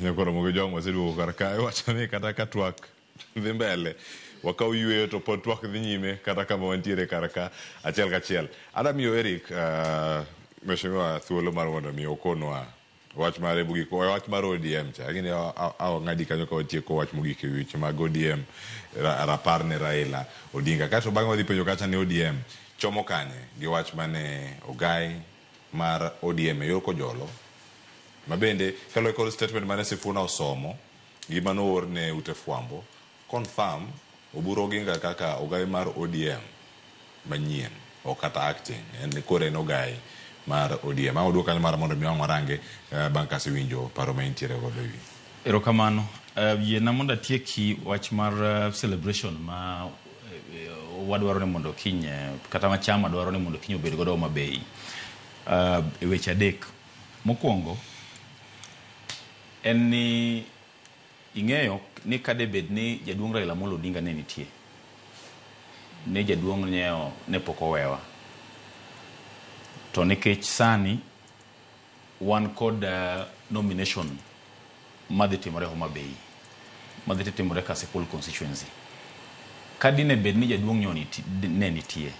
Nyakoro Ramogi jong waseduogo kar kae wachani kata ka twak dhi mbele wakao yweyo to pod twak dhi nyime kata kama wantiere kar ka achiel kachiel. Adamiyo Eric mheshimiwa thuolo mar mondo mi okonwa wach mar mogik wach mar ODM cha lakini ng'adi kanyo ka watieko wach mogik e weche mag ODM rapar ne Raila Odinga kato bang'e wadhi penjo kacha ni ODM chomo kanye gi wach mane ogai mar ODM e yor kojolo mabende kalo kod statement mane Sifuna osomo gima noor ne ute fwambo confirm Oburu Oginga kaka ogai mar ODM manyien o kata acting en kore no ogai mar ODM audo kanyo mar mondo mi warange bang' ka winjo paro ma intiere godo wi. Erokamano yena mondo atieki wach mar celebration ma wadwaro ne mondo kiny kata ma chama dwaro ne mondo kiny obed godo mabei e weche adek. Mokwongo en ni ing'eyo ni kade bed ni jaduong' Raila Amolo Odinga ne nitie ne jaduong' nyeo ne pok owewa to nikech sani wan kod nomination madhi timore Homa Bay madhi timore Kasipul constituency kadine bed ni jaduong' nyoni ne nitie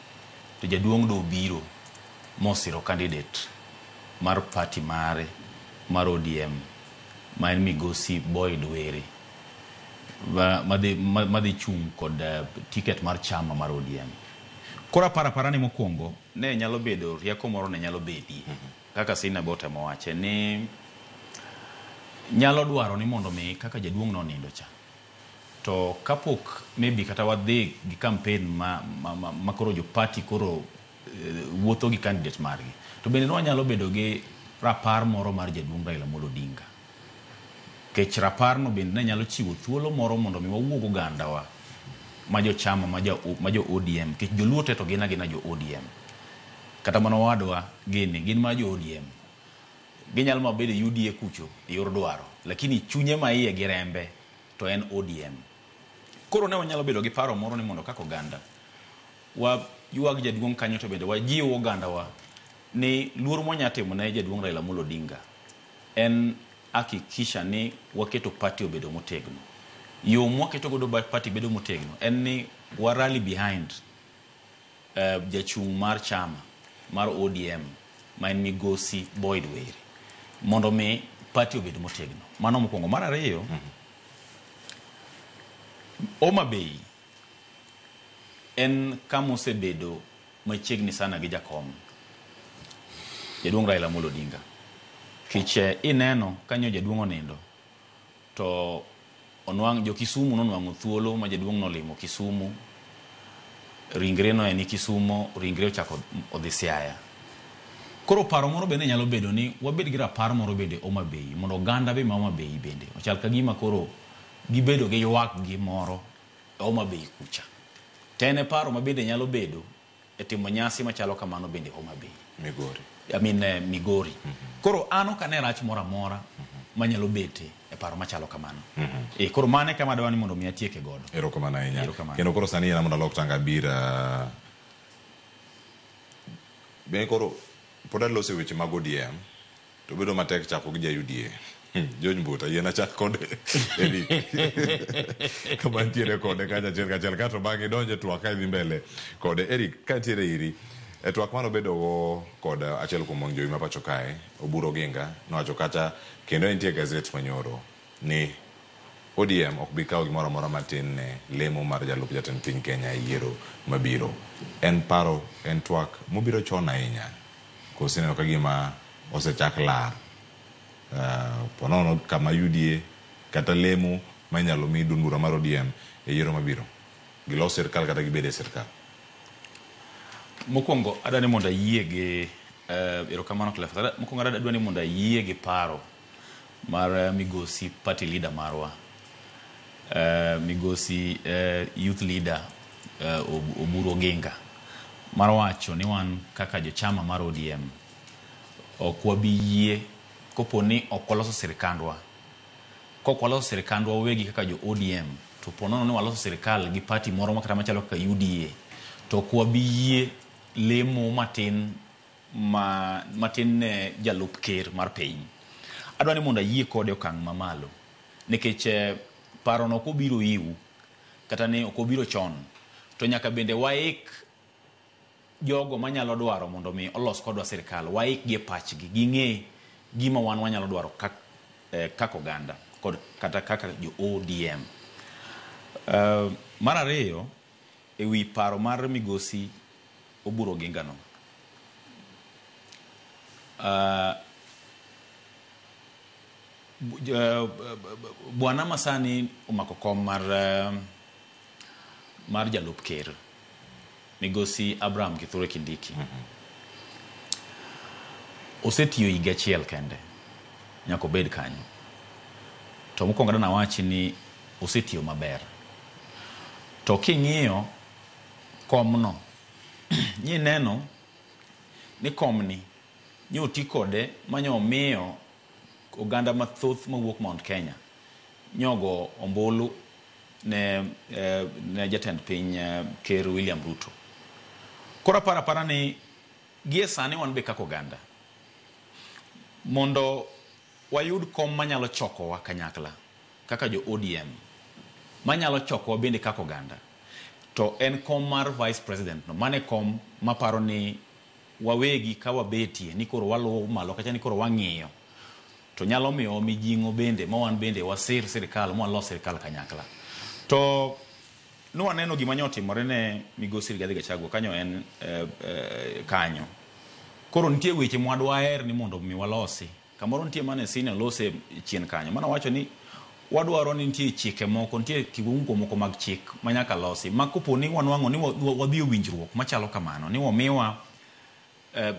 to jaduong' do biro mosiro candidate mar party mare mar ODM ma en migosi Boyd Were madhi chung kod ticket mar chama mar ODM. Kora parani mokwongo ne nyalo bedo rieko moro ne nyalo bedi kaka sina bote mowache ni nyalo dwaro ni mondo mi kaka jaduong' no nindo cha to kapok maybe kata wadhi gi campaign ma koro jo party koro wuotho gi candidate margi to bende no nyalo bedo gi rapar moro mar jaduong' Raila Amolo Odinga kech rapar no bende nyalo chiwo thuolo moro mondo mi wawuog oganda wa ma jo chama ma jo ODM kech joluo te to gina jo ODM kata mana wadwa gin ma jo ODM ginyalo mabedo UDA kucho e yor dwaro lakini chunye ma iye gi rembe to en ODM. Koro ne wanyalo bedo gi paro moro ni mondo kako oganda wa yuag jaduong' kanyo to bende wajiwo oganda wa ni luor monyatimo ne jaduong' Raila Amolo Odinga en hakikisha ni waketo party obedo motegno. Yo mwaketo godo party bedo motegno en ni warali behind jachung' mar chama mar ODM ma en migosi Boyd Were mondo me party obedo motegno. Mano mokwongo. Mar ariyo Homa Bay en kama osebedo machiegni sana gi jakom jaduong' Raila Amolo Odinga kich ineno kanyo jaduong' onindo to onwang' jo Kisumu nonwang'o thuolo ma jaduong' nolimo Kisumu ringre no en Kisumu ringre ochako odhi Siaya Koro paro moro bende nyalo bedo ni wabed gi rapar moro bende Homa Bay mondo oganda be ma Homa Bay bende ochal ka gima koro gibedo gi ywak gi moro Homa Bay kucha. Tene paro ma bende nyalo bedo e timo nyasi machalo kamano bende Homa Bay. Migori. Koro ano kane rach moro amora manyalo bete e paro machalo kamano. Koro mane kama dwani mondo mi atieke godo. Erokamano ahinya. Kendo koro sani ena mondo alok tanga bira. Ben koro poda lose weche mag ODM to bedo matek chako gi UDA. George Mbuta yena chak kode Eric kama ntiere kode kacha chel kato bangi donje twak ka dhi mbele kode Eric ka ntiere iri e twak mano bedo go kod achiel kuom jowi ma pacho kae Oburu Oginga nowacho kacha kendo entie gazet manyoro ni ODM ok bi kawo gimoro amora matin ne lemo mar jalup jatend piny Kenya yiero mabiro. En paro en twak mobiro chon ahinya kosineno ka gima osechak lar ponono kama UDA kata lemo manyalo mi duond bura mar ODM e yiero mabiro gilo sirkal kata gibede sirkal. Mokwongo adani mondo ayie gi erokamano Clef. Mokwongo adani mondo ayie gi paro mar migosi party leader marwa migosi youth leader Oburu Oginga mar wacho ni wan kaka jochama mar ODM ok wabi yie kopo ni ok waloso sirkandwa. Kok waloso sirkandwa wegi kaka jo ODM to ponono ni waloso sirkal gi party moro makata machalo kaka UDA to ok wabi yie lemo matin ne jalup ker mar piny. Adwani mondo ayie kode okang' mamalo nikech paro no kobiro iu kata ne ok obiro chon to nyaka bende waik jogo manyalo dwaro mondo mi olos kodwa sirkal waik gi pachgi ging'e gima wan wanyalo dwaro kaka oganda kod kata kaka jo ODM. Mar ariyo ewi paro mar migosi Oburu Oginga no bwana masani omako kom mar jalup ker migosi Abraham Kithure Kindiki osetiyo higa achiel kende nyako bed kanyo to mokwongo dana wachi ni osetiyo maber to king'iyo komno ni neno ni komni ni oti kode manyo miyo oganda mathoth mawuok Mount Kenya nyogo ombulu ne jatend piny ker William Ruto. Kora para ni gie sani wan be kaka oganda mondo wayud kom manyalo chokowa kanyakla kaka jo ODM manyalo chokowa bende kaka oganda to en kom mar vice president no mane kom maparo ni wawegi ka wabetie ni koro waluwo malo kacha ni koro wang'iyo to nyalo miyo mijingo bende ma wan bende wasir sirkal mo los sirkal kanyakla to no waneno gima nyotimore ne migosi Rigathi Gachagua kanyo en kanyo koro nitie weche mwadwa ni mondo mi walosi kamoro nitie mane sine lose chien kanyo mana wacho ni wadwaro ni nitie chike moko nitie kiungo moko mag chik manyaka losi makopo ni wanwango ni wadhi winjruok machalo kamano ni wamiwa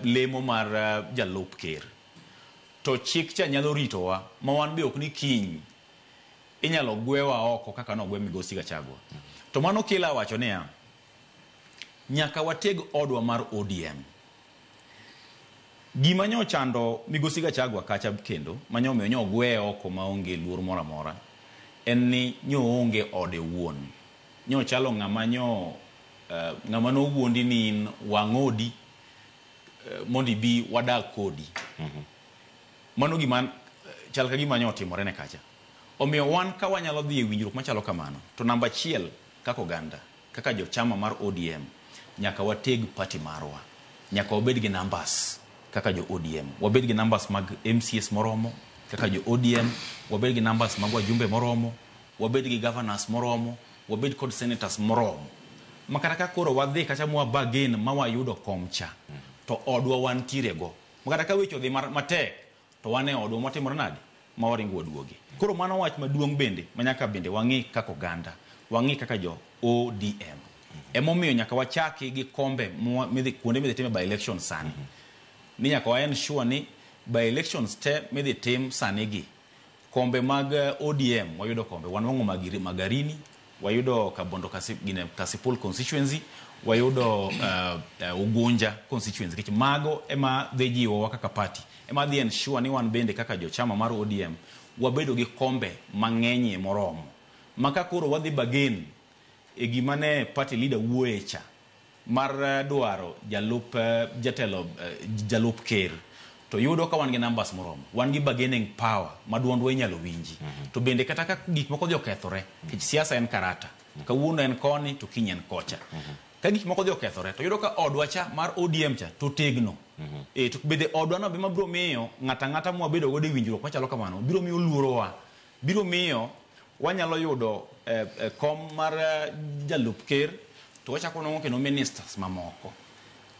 lemo mar jalup ker to chik cha nyalo ritowa ma wan be ok ni kiny inyalo gwewa oko kaka no gwe migosi Gachagua to mano kila wacho ne nyaka wateg odwa mar ODM gima nyo chando migosi Gachagua kacha kendo manyo miyo nyo gwe oko maonge luor mora mora en ni nyo onge ode wuon nyo chalo ng'ama no wuondi ni wang'odi mondi bi wadak kodi mano gima chal ka gima nyo timore ne kacha omiyo wan ka wanyalo dhi e winjruok machalo kamano to namba 1 kaka oganda kaka jo chama mar ODM nyaka wateg party marwa nyaka obed gi numbers kaka jo ODM wabed gi numbers mag MCS moromo kaka jo ODM wabed gi numbers mag wajumbe moromo wabed gi governors moromo wabed kod senators moromo makata ka koro wadhi kacha mwa bargain ma wayudo komcha to odwa wantire go makata ka wecho dhi matek to wane odwa motimore nade ma waringo duogi koro mano wach maduong' bende manyaka bende wang'i kaka oganda wang'i kaka jo ODM emomiyo nyaka wachaki gi kombe midhi kuonde midhi time by election sani ni nyaka wa ensure ni by elections te midhi tim sanigi kombe mag ODM wayudo kombe wanwango Magarini, wayudo Kabondo Kasipul constituency, wayudo Ugunja constituency. Kich mago ema dhi jiwo wa kaka party ema dhi ensure ni wan bende kaka jochama mar ODM wabedo gi kombe mang'eny moromo maka koro wadhi bagen e gimane party leader wuecha mar dwaro jalup ker to yudo ka wan gi numbers moromo, wan gi bargaining power maduondwa inyalo winji. To bende kata ka gik moko dhi okethore, kich siasa en karata, kawuono en koni to kiny en kocha. Ka gik moko dhi okethore to yudo ka odwa cha mar ODM cha to tegno. To bende odwa no bima biro miyo ng'ata mwabedo godo winjruok machalo kamano biro miyo luorowa, biro miyo wanyalo yudo kom mar jalup ker to wachako nongo kendo ministers mamoko.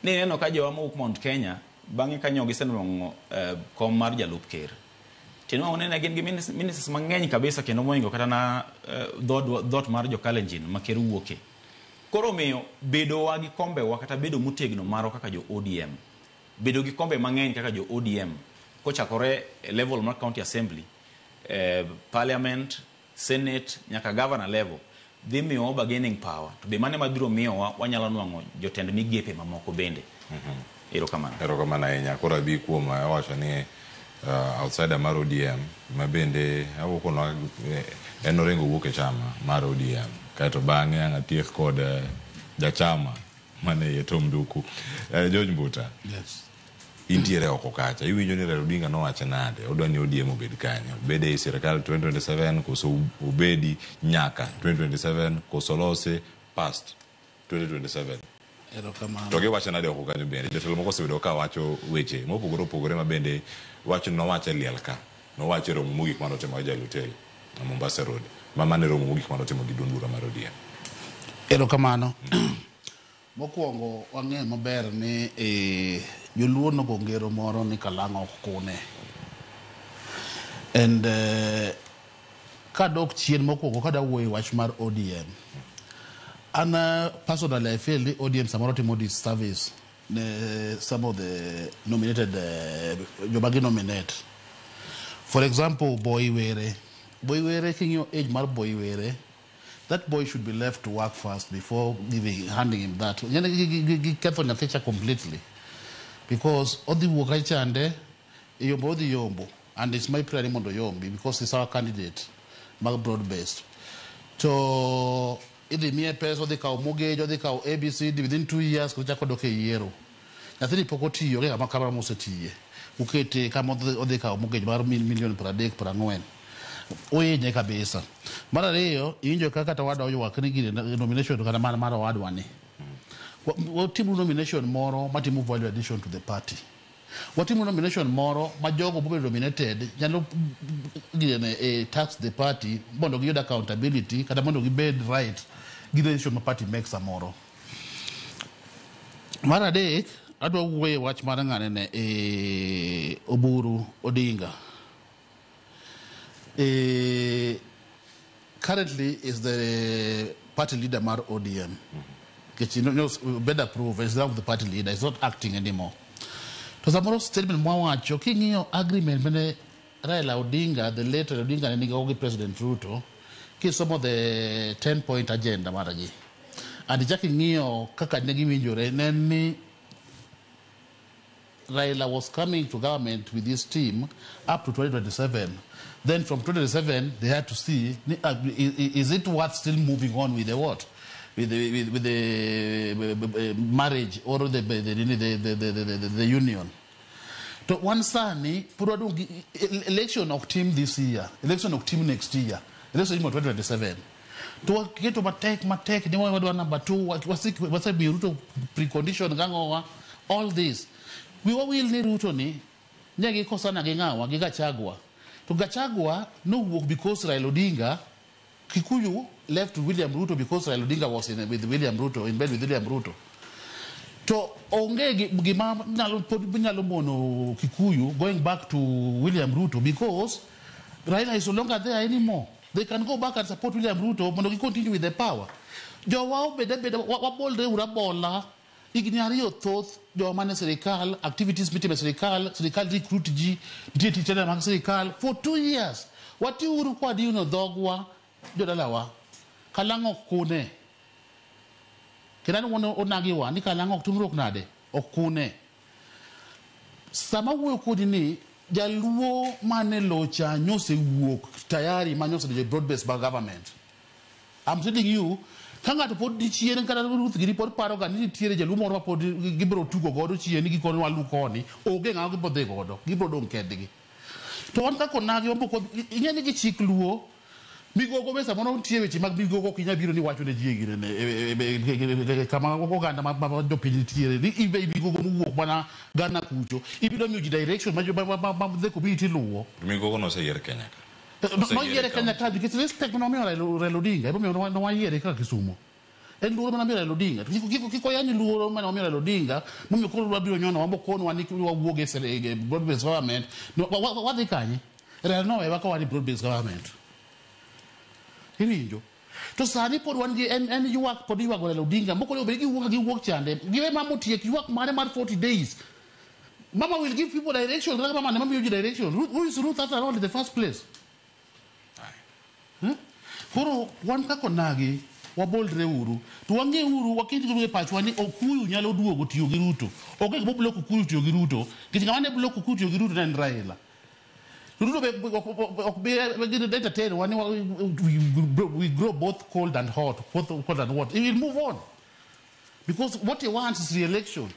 Ni neno ka jowa mawuok Mount Kenya bang'e kanyo gisenwang'o kom mar jalup ker. Tino onene gin gi ministers mang'eny kabisa kendo moingo kata na dhot mar Jokalenjin ma ker wuoke. Koro miyo bedo wa gi kombe wa kata bedo mutegno maro kaka jo ODM. Bedo gi kombe mang'eny kaka jo ODM kochakore level mar county assembly, parliament, senate nyaka governor level dhi miyo bargaining power. To be mane mabiro miyo wanyalo nwang'o jotend migepe mamoko bende. Erokamano ahinya. Koro abi kuom wacho ni outsider mar ODM mabende awuokono en orengo wuok e chama mar ODM kaeto bang'e ang' atiek kod jachama mane Tom Nduku. George Mbuta, Yes. intiere oko kacha, iwinjo ni Raila Odinga nowacho nade odwa ni ODM obed kanyo, bede e sirkal 2027 koso obedi nyaka 2027 koso lose past 2027. To giwacho nade oko kanyo bende jotelo moko osebedo ka wacho weche mopogore opogore ma bende wacho nowacho liel ka nowacho romo mogik mane otimo Jalutel na Mombasa Road mane romo mogik mane otimo gi duond bura mar ODM. Erokamano. Mokwongo wang'e maber ni joluo nogo ngero moro ni kalang'o ok kune. And kadok chien mokwongo kada wuoyo wach mar ODM. Personally, I feel the audience are timo disservice some of the nominated Jobagi nominate. For example, Boy Were, king your age mar Boy Were, that boy should be left to work first before handing him that. Get on your teacher completely. Because all the work I chande, Yombo, and it's my prayer Mondo Yombi because it's our candidate, broad based. So ili mie pesa de ka mortgage de ka ABC within 2 years ko jako doke yero nathini pokoti yo ga makaba mo setie ukete kama de ka mortgage mar million per day per angwen oye nye kabisa mara leo injo kaka tawada oyo wakini gire nomination kana mara wadwa ni timu nomination moro matimu value addition to the party watimu nomination moro majogo bobe nominated nyalo gire tax the party bondo giyoda accountability kada bondo gibed right gire ma party makes amoro mara de adwa wuoye wach mara ng'ane ne Oburu Odinga currently is the party leader mar ODM. Better prove is not the party leader, is not acting anymore. To some statement mwawacho king'iyo agreement mene Raila Odinga, the late Odinga and Nigogi President Ruto, some of the 10-point agenda maragi. And king'iyo kaka negi winjore neni Raila was coming to government with this team up to 2027. Then from 2027, they had to see, is it worth still moving on with the what? With the marriage or the union. To one sani, election of team this year, election of team next year, election of 2027. To get to Matek, number 2, what's a Ruto precondition, all this. We will need Ruto ni, nyagi kosana gengawa, gigachagwa. To Gachagua, no work because Raila Odinga, Kikuyu left William Ruto because Raila Odinga was with William Ruto, in bed with William Ruto. To onge gima nyalomono Kikuyu going back to William Ruto because Raila is no longer there anymore. They can go back and support William Ruto, but they continue with the power. Jowao bede wabolde urabola Igni ariyo thoth joma ne sirikal, activities mitime sirikal recruit ji, nitie tich mag sirikal for 2 years. Watiuru kwa diuno dhogwa jodalawa. Kalango kune. Kena wono onagiwa ni kalango tumrok nade okune. Sama wuoyo kodi ni jaluo mane locha nyose wuok tayari manyose de broad-based government. I'm telling you, kanga to pod di chien kata ruth giri pod paro ga ni tiere jaluo moro pod gibro tugo godo chien gi kono walu koni oge nga gibo de godo gibro dong kedgi. To wan ka konagi ombo ko ingene gi chik luo migogo besa mono tie weche mag migogo kinya biro ni wacho ne jiegi ne kama oganda ma do pili tiere ni ibe migogo muwuok bana gana kucho ibido mi direction ma de ko biti luo migogo no se yer Kenya no yere Kenya ka because respect no mi Raila Odinga ibo mi no yere ka Kisumu en luo mana mi Raila Odinga kiko yani luo mana mi Raila Odinga mumi ko luo biro nyono wambo kono wani wa wuoge sele broad-based government no what they kanye Raila no e waka wani broad-based government Hirinjo. To sani pod wan gi en yuak pod yuak Raila Odinga moko le obegi wuok chande give mama tiek yuak mare mar 40 days. Mama will give people direction. Mama never give you direction. Who is Ruth after all in the first place? Koro wan ka konagi waboldre uru to wange uru wakiti kuwe pachwa ni okuyu nyalo duogo tiyo gi Ruto. Okay bo block okuyu tiyo gi Ruto. Kitinga wane block okuyu tiyo gi Ruto na Raila. Ruto be entertain when we grow both cold and hot, both cold and hot. It will move on. Because what he wants is re-election.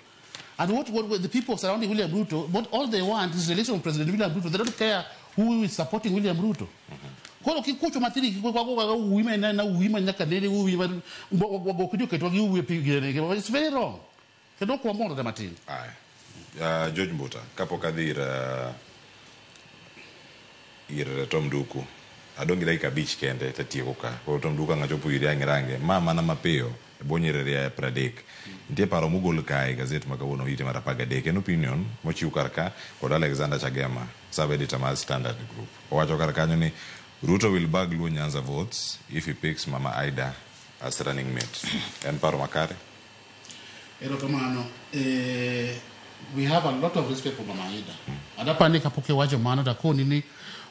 And what the people surrounding William Ruto, what all they want is re-election of President William Ruto. They don't care who is supporting William Ruto. Kono kikucho matiri kwa women na women nyakanele women it's very wrong. Kedo kwa mono de matiri. George Mbuta, kapo kadhir ir Tom Duku adongi dakika bich kende tatieko ka ko Tom Duku ngachopo iri range mama na mapeo bonyere ya pradek ntie paro mugol kai gazet makawono ite marapaga dek en opinion mochiu karka kod Alexander Chagema sub editor mar Standard Group owacho karka ni Ruto will bag Luo Nyanza votes if he picks Mama Aida as running mate en paro makare erokamano we have a lot of respect for Mama Aida adapani kapoke wacho mano takoni ni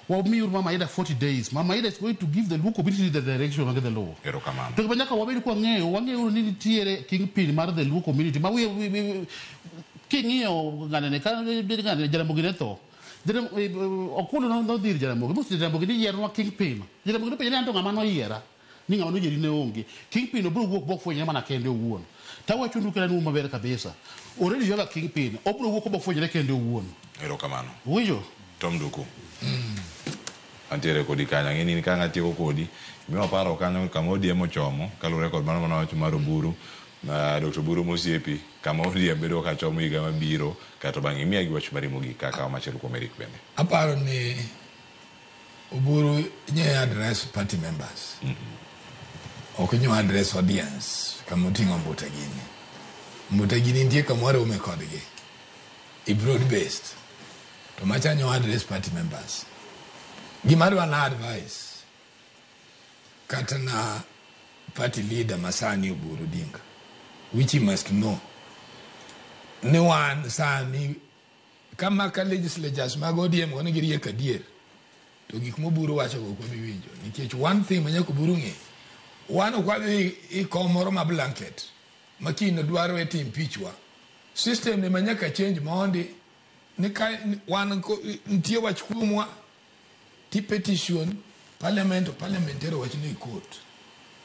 Mama Aida 40 days. Mama Aida is going to give the Luo community the direction of the law. Erokamano. To kanyaka wabeli kwa ngeo, wange ni tiere kingpin mar the Luo community. Ma we kingio ngane kana Jaramogi neto. Okulu no dir Jaramogi. Musi Jaramogi ni yerwa kingpin. Jaramogi pe nyanto ngama no yera. Ni ngama no yeri ne onge. Kingpin obro work bok fo nyama na kende wuon. Tawa chundu kana no mabere kabisa. Already you have a kingpin. Obro work bok fo nyama kende wuon. Erokamano. Uyo. Tom Duku. Antiere kodi kanya ngeni ni kanga tieko kodi miwa paro kanyo kamodi emo chomo kalure kod mano mano wacho maro buru na Dr. Buru Mosiepi kamodi abedo ka chomo iga mabiro kato bangi miya gi wacho marimo gi kaka machelo ko Merik bende aparo ni Oburu nye address party members ok nyo address audience kamotingo Mbutagini ndiye kamware umekodgi i broad based to macha nyo address party members Gimadu an advice Katana party leader Masani Oburu Odinga, which he must know. No one sani kama ka legislatures magodiem gonna get a dear to give Moburu watch of Winjo. One thing when you burungi one of what he call Moroma blanket. Makino Duaro team Pichwa. System the Manyaka change Monday. Nika one until what kumwa. Ti petition parliament or parliamentary watching court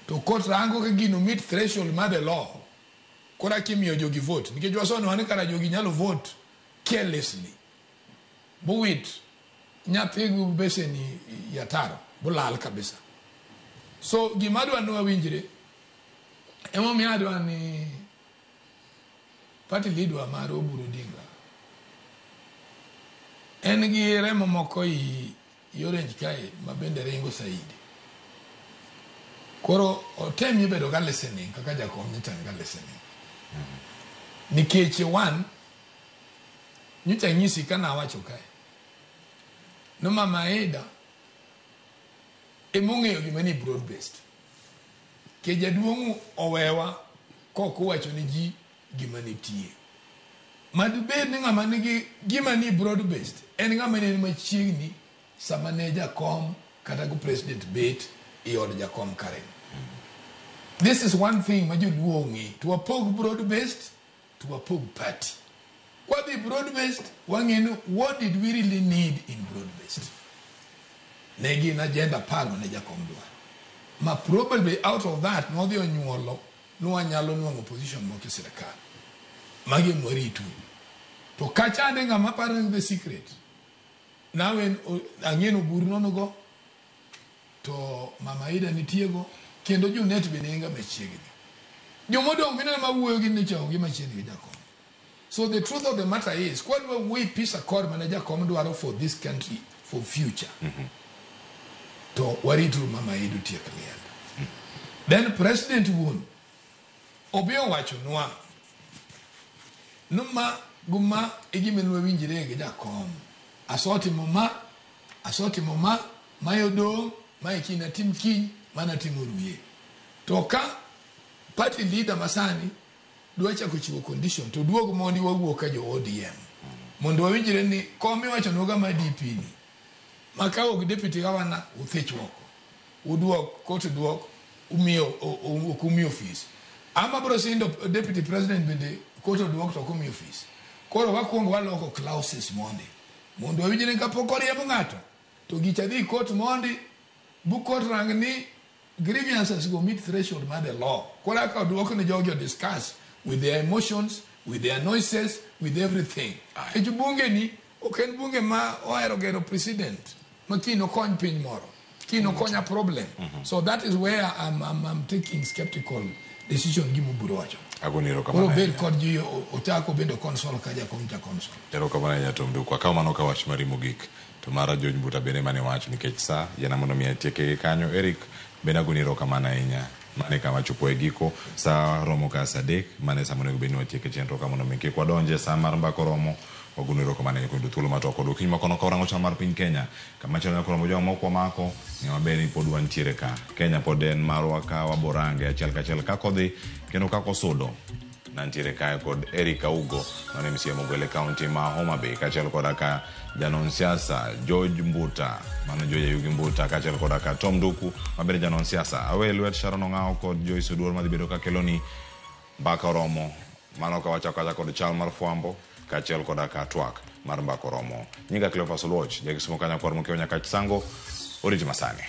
to court rango kagino meet threshold ma the law kora kimio jogi vote nikijua so no anikara jogi nyalo vote carelessly buwit nyathigu beseni yataro bulal kabisa so gimadu anu winjire emo miadu ani party leader maro Oburu Odinga en gi remo moko Yorange kai mabende rengo saidi. Koro otem yibedo ga listening kaka jakom nyitani ga listening. Nikeche one nyita nyisi kana wacho kai. No Mama Aida emongeyo gimani broad based. Ke jaduongu owewa koko wacho ni ji gima nitie. Madubed ni ng'ama nigi gima ni broad based en ng'ama ni machiegni sama ne jakom kata go president bet e od jakom Karen. This is one thing ma joluo ng'i to apog broad based to apog party. What the broad based wang'eno what did we really need in broad based? Ne gin agenda pago ne jakom dwaro. Ma probably out of that no dhi onyuolo nwanyalo nwang'o position moko e sirkal. Magi moritu. To kachande ng'ama paro the secret. Now when ang'eno bur nono go to Mama Ida nitiego kendo Junet bende enga machiegni. Jomodong bende ma wuoyo gi nicho gi machiegni gi jakom. So the truth of the matter is, what will we peace accord manager come dwaro for this country for future? To waritu Mama Ida tiek liel. Then President Woon obio wacho nwa numa guma igimenwe winjire gi jakom. Asoti moma mayodo maikina tim kiny mana timo ruye. Toka party leader masani duacha kuchiwo condition to duogo mondi wawuok ka jo ODM. Mondo wawinjire ni komi wacho noga ma DP ni. Makawo gi deputy governor uthich woko. Uduok kote duok umio office. Ama bro sindo deputy president bende kote duok to kumi office. Koro wakuongo waloko clauses mondi. Mondo wawinjire ka pokori ya ng'ato to gicha dhi court mondi bu court rang ni grievances go meet threshold by the law. Kora ka duok ne jogi discuss with their emotions, with their noises, with everything. Eju bunge ni oken bunge ma oero gero president ma kino kony piny moro. Kino konya problem. So that is where I'm taking skeptical decision gimu buro wacho. Agoniro kamana. Koro bed kod ji otako bendo console kaja komja console. Ero kamana ya tomdu kwa kama noka wach mari mogik. To mara George Mbuta bende mane wach nikech sa yana mondo mi atieke kanyo. Eric bende agoniro kamana inya. Mane kama chopo e giko sa romo ka sadek mane sa monego bende watieke chenro kama mondo mi kik wadonje sa mar mbako romo waguniro kamana e kundu thuolo matoko do kiny makono ka orango chal mar piny Kenya kama chal nyako romo joma moko mako ni mabeni pod wantiere ka Kenya pod en marwa ka waborange achiel kachiel kakodhi kendo kakosudo nantiere kae kod Eric Augo mane msiemo gwele county ma Homa Bay kachiel koda ka janon siasa George Mbuta mano Joya Yugi Mbuta kachiel koda ka Tom Duku mabere janon siasa awe lwet Sharon Ong'ao kod Joyce Oduor madhibedo ka keloni mbaka romo mano ka wachakacha kod chal mar fwambo kachiel koda ka twak mar mbako romo nyinga Cleophas Oluoch jagisimo kanya kwar mokeo nyaka chisango oriti masani.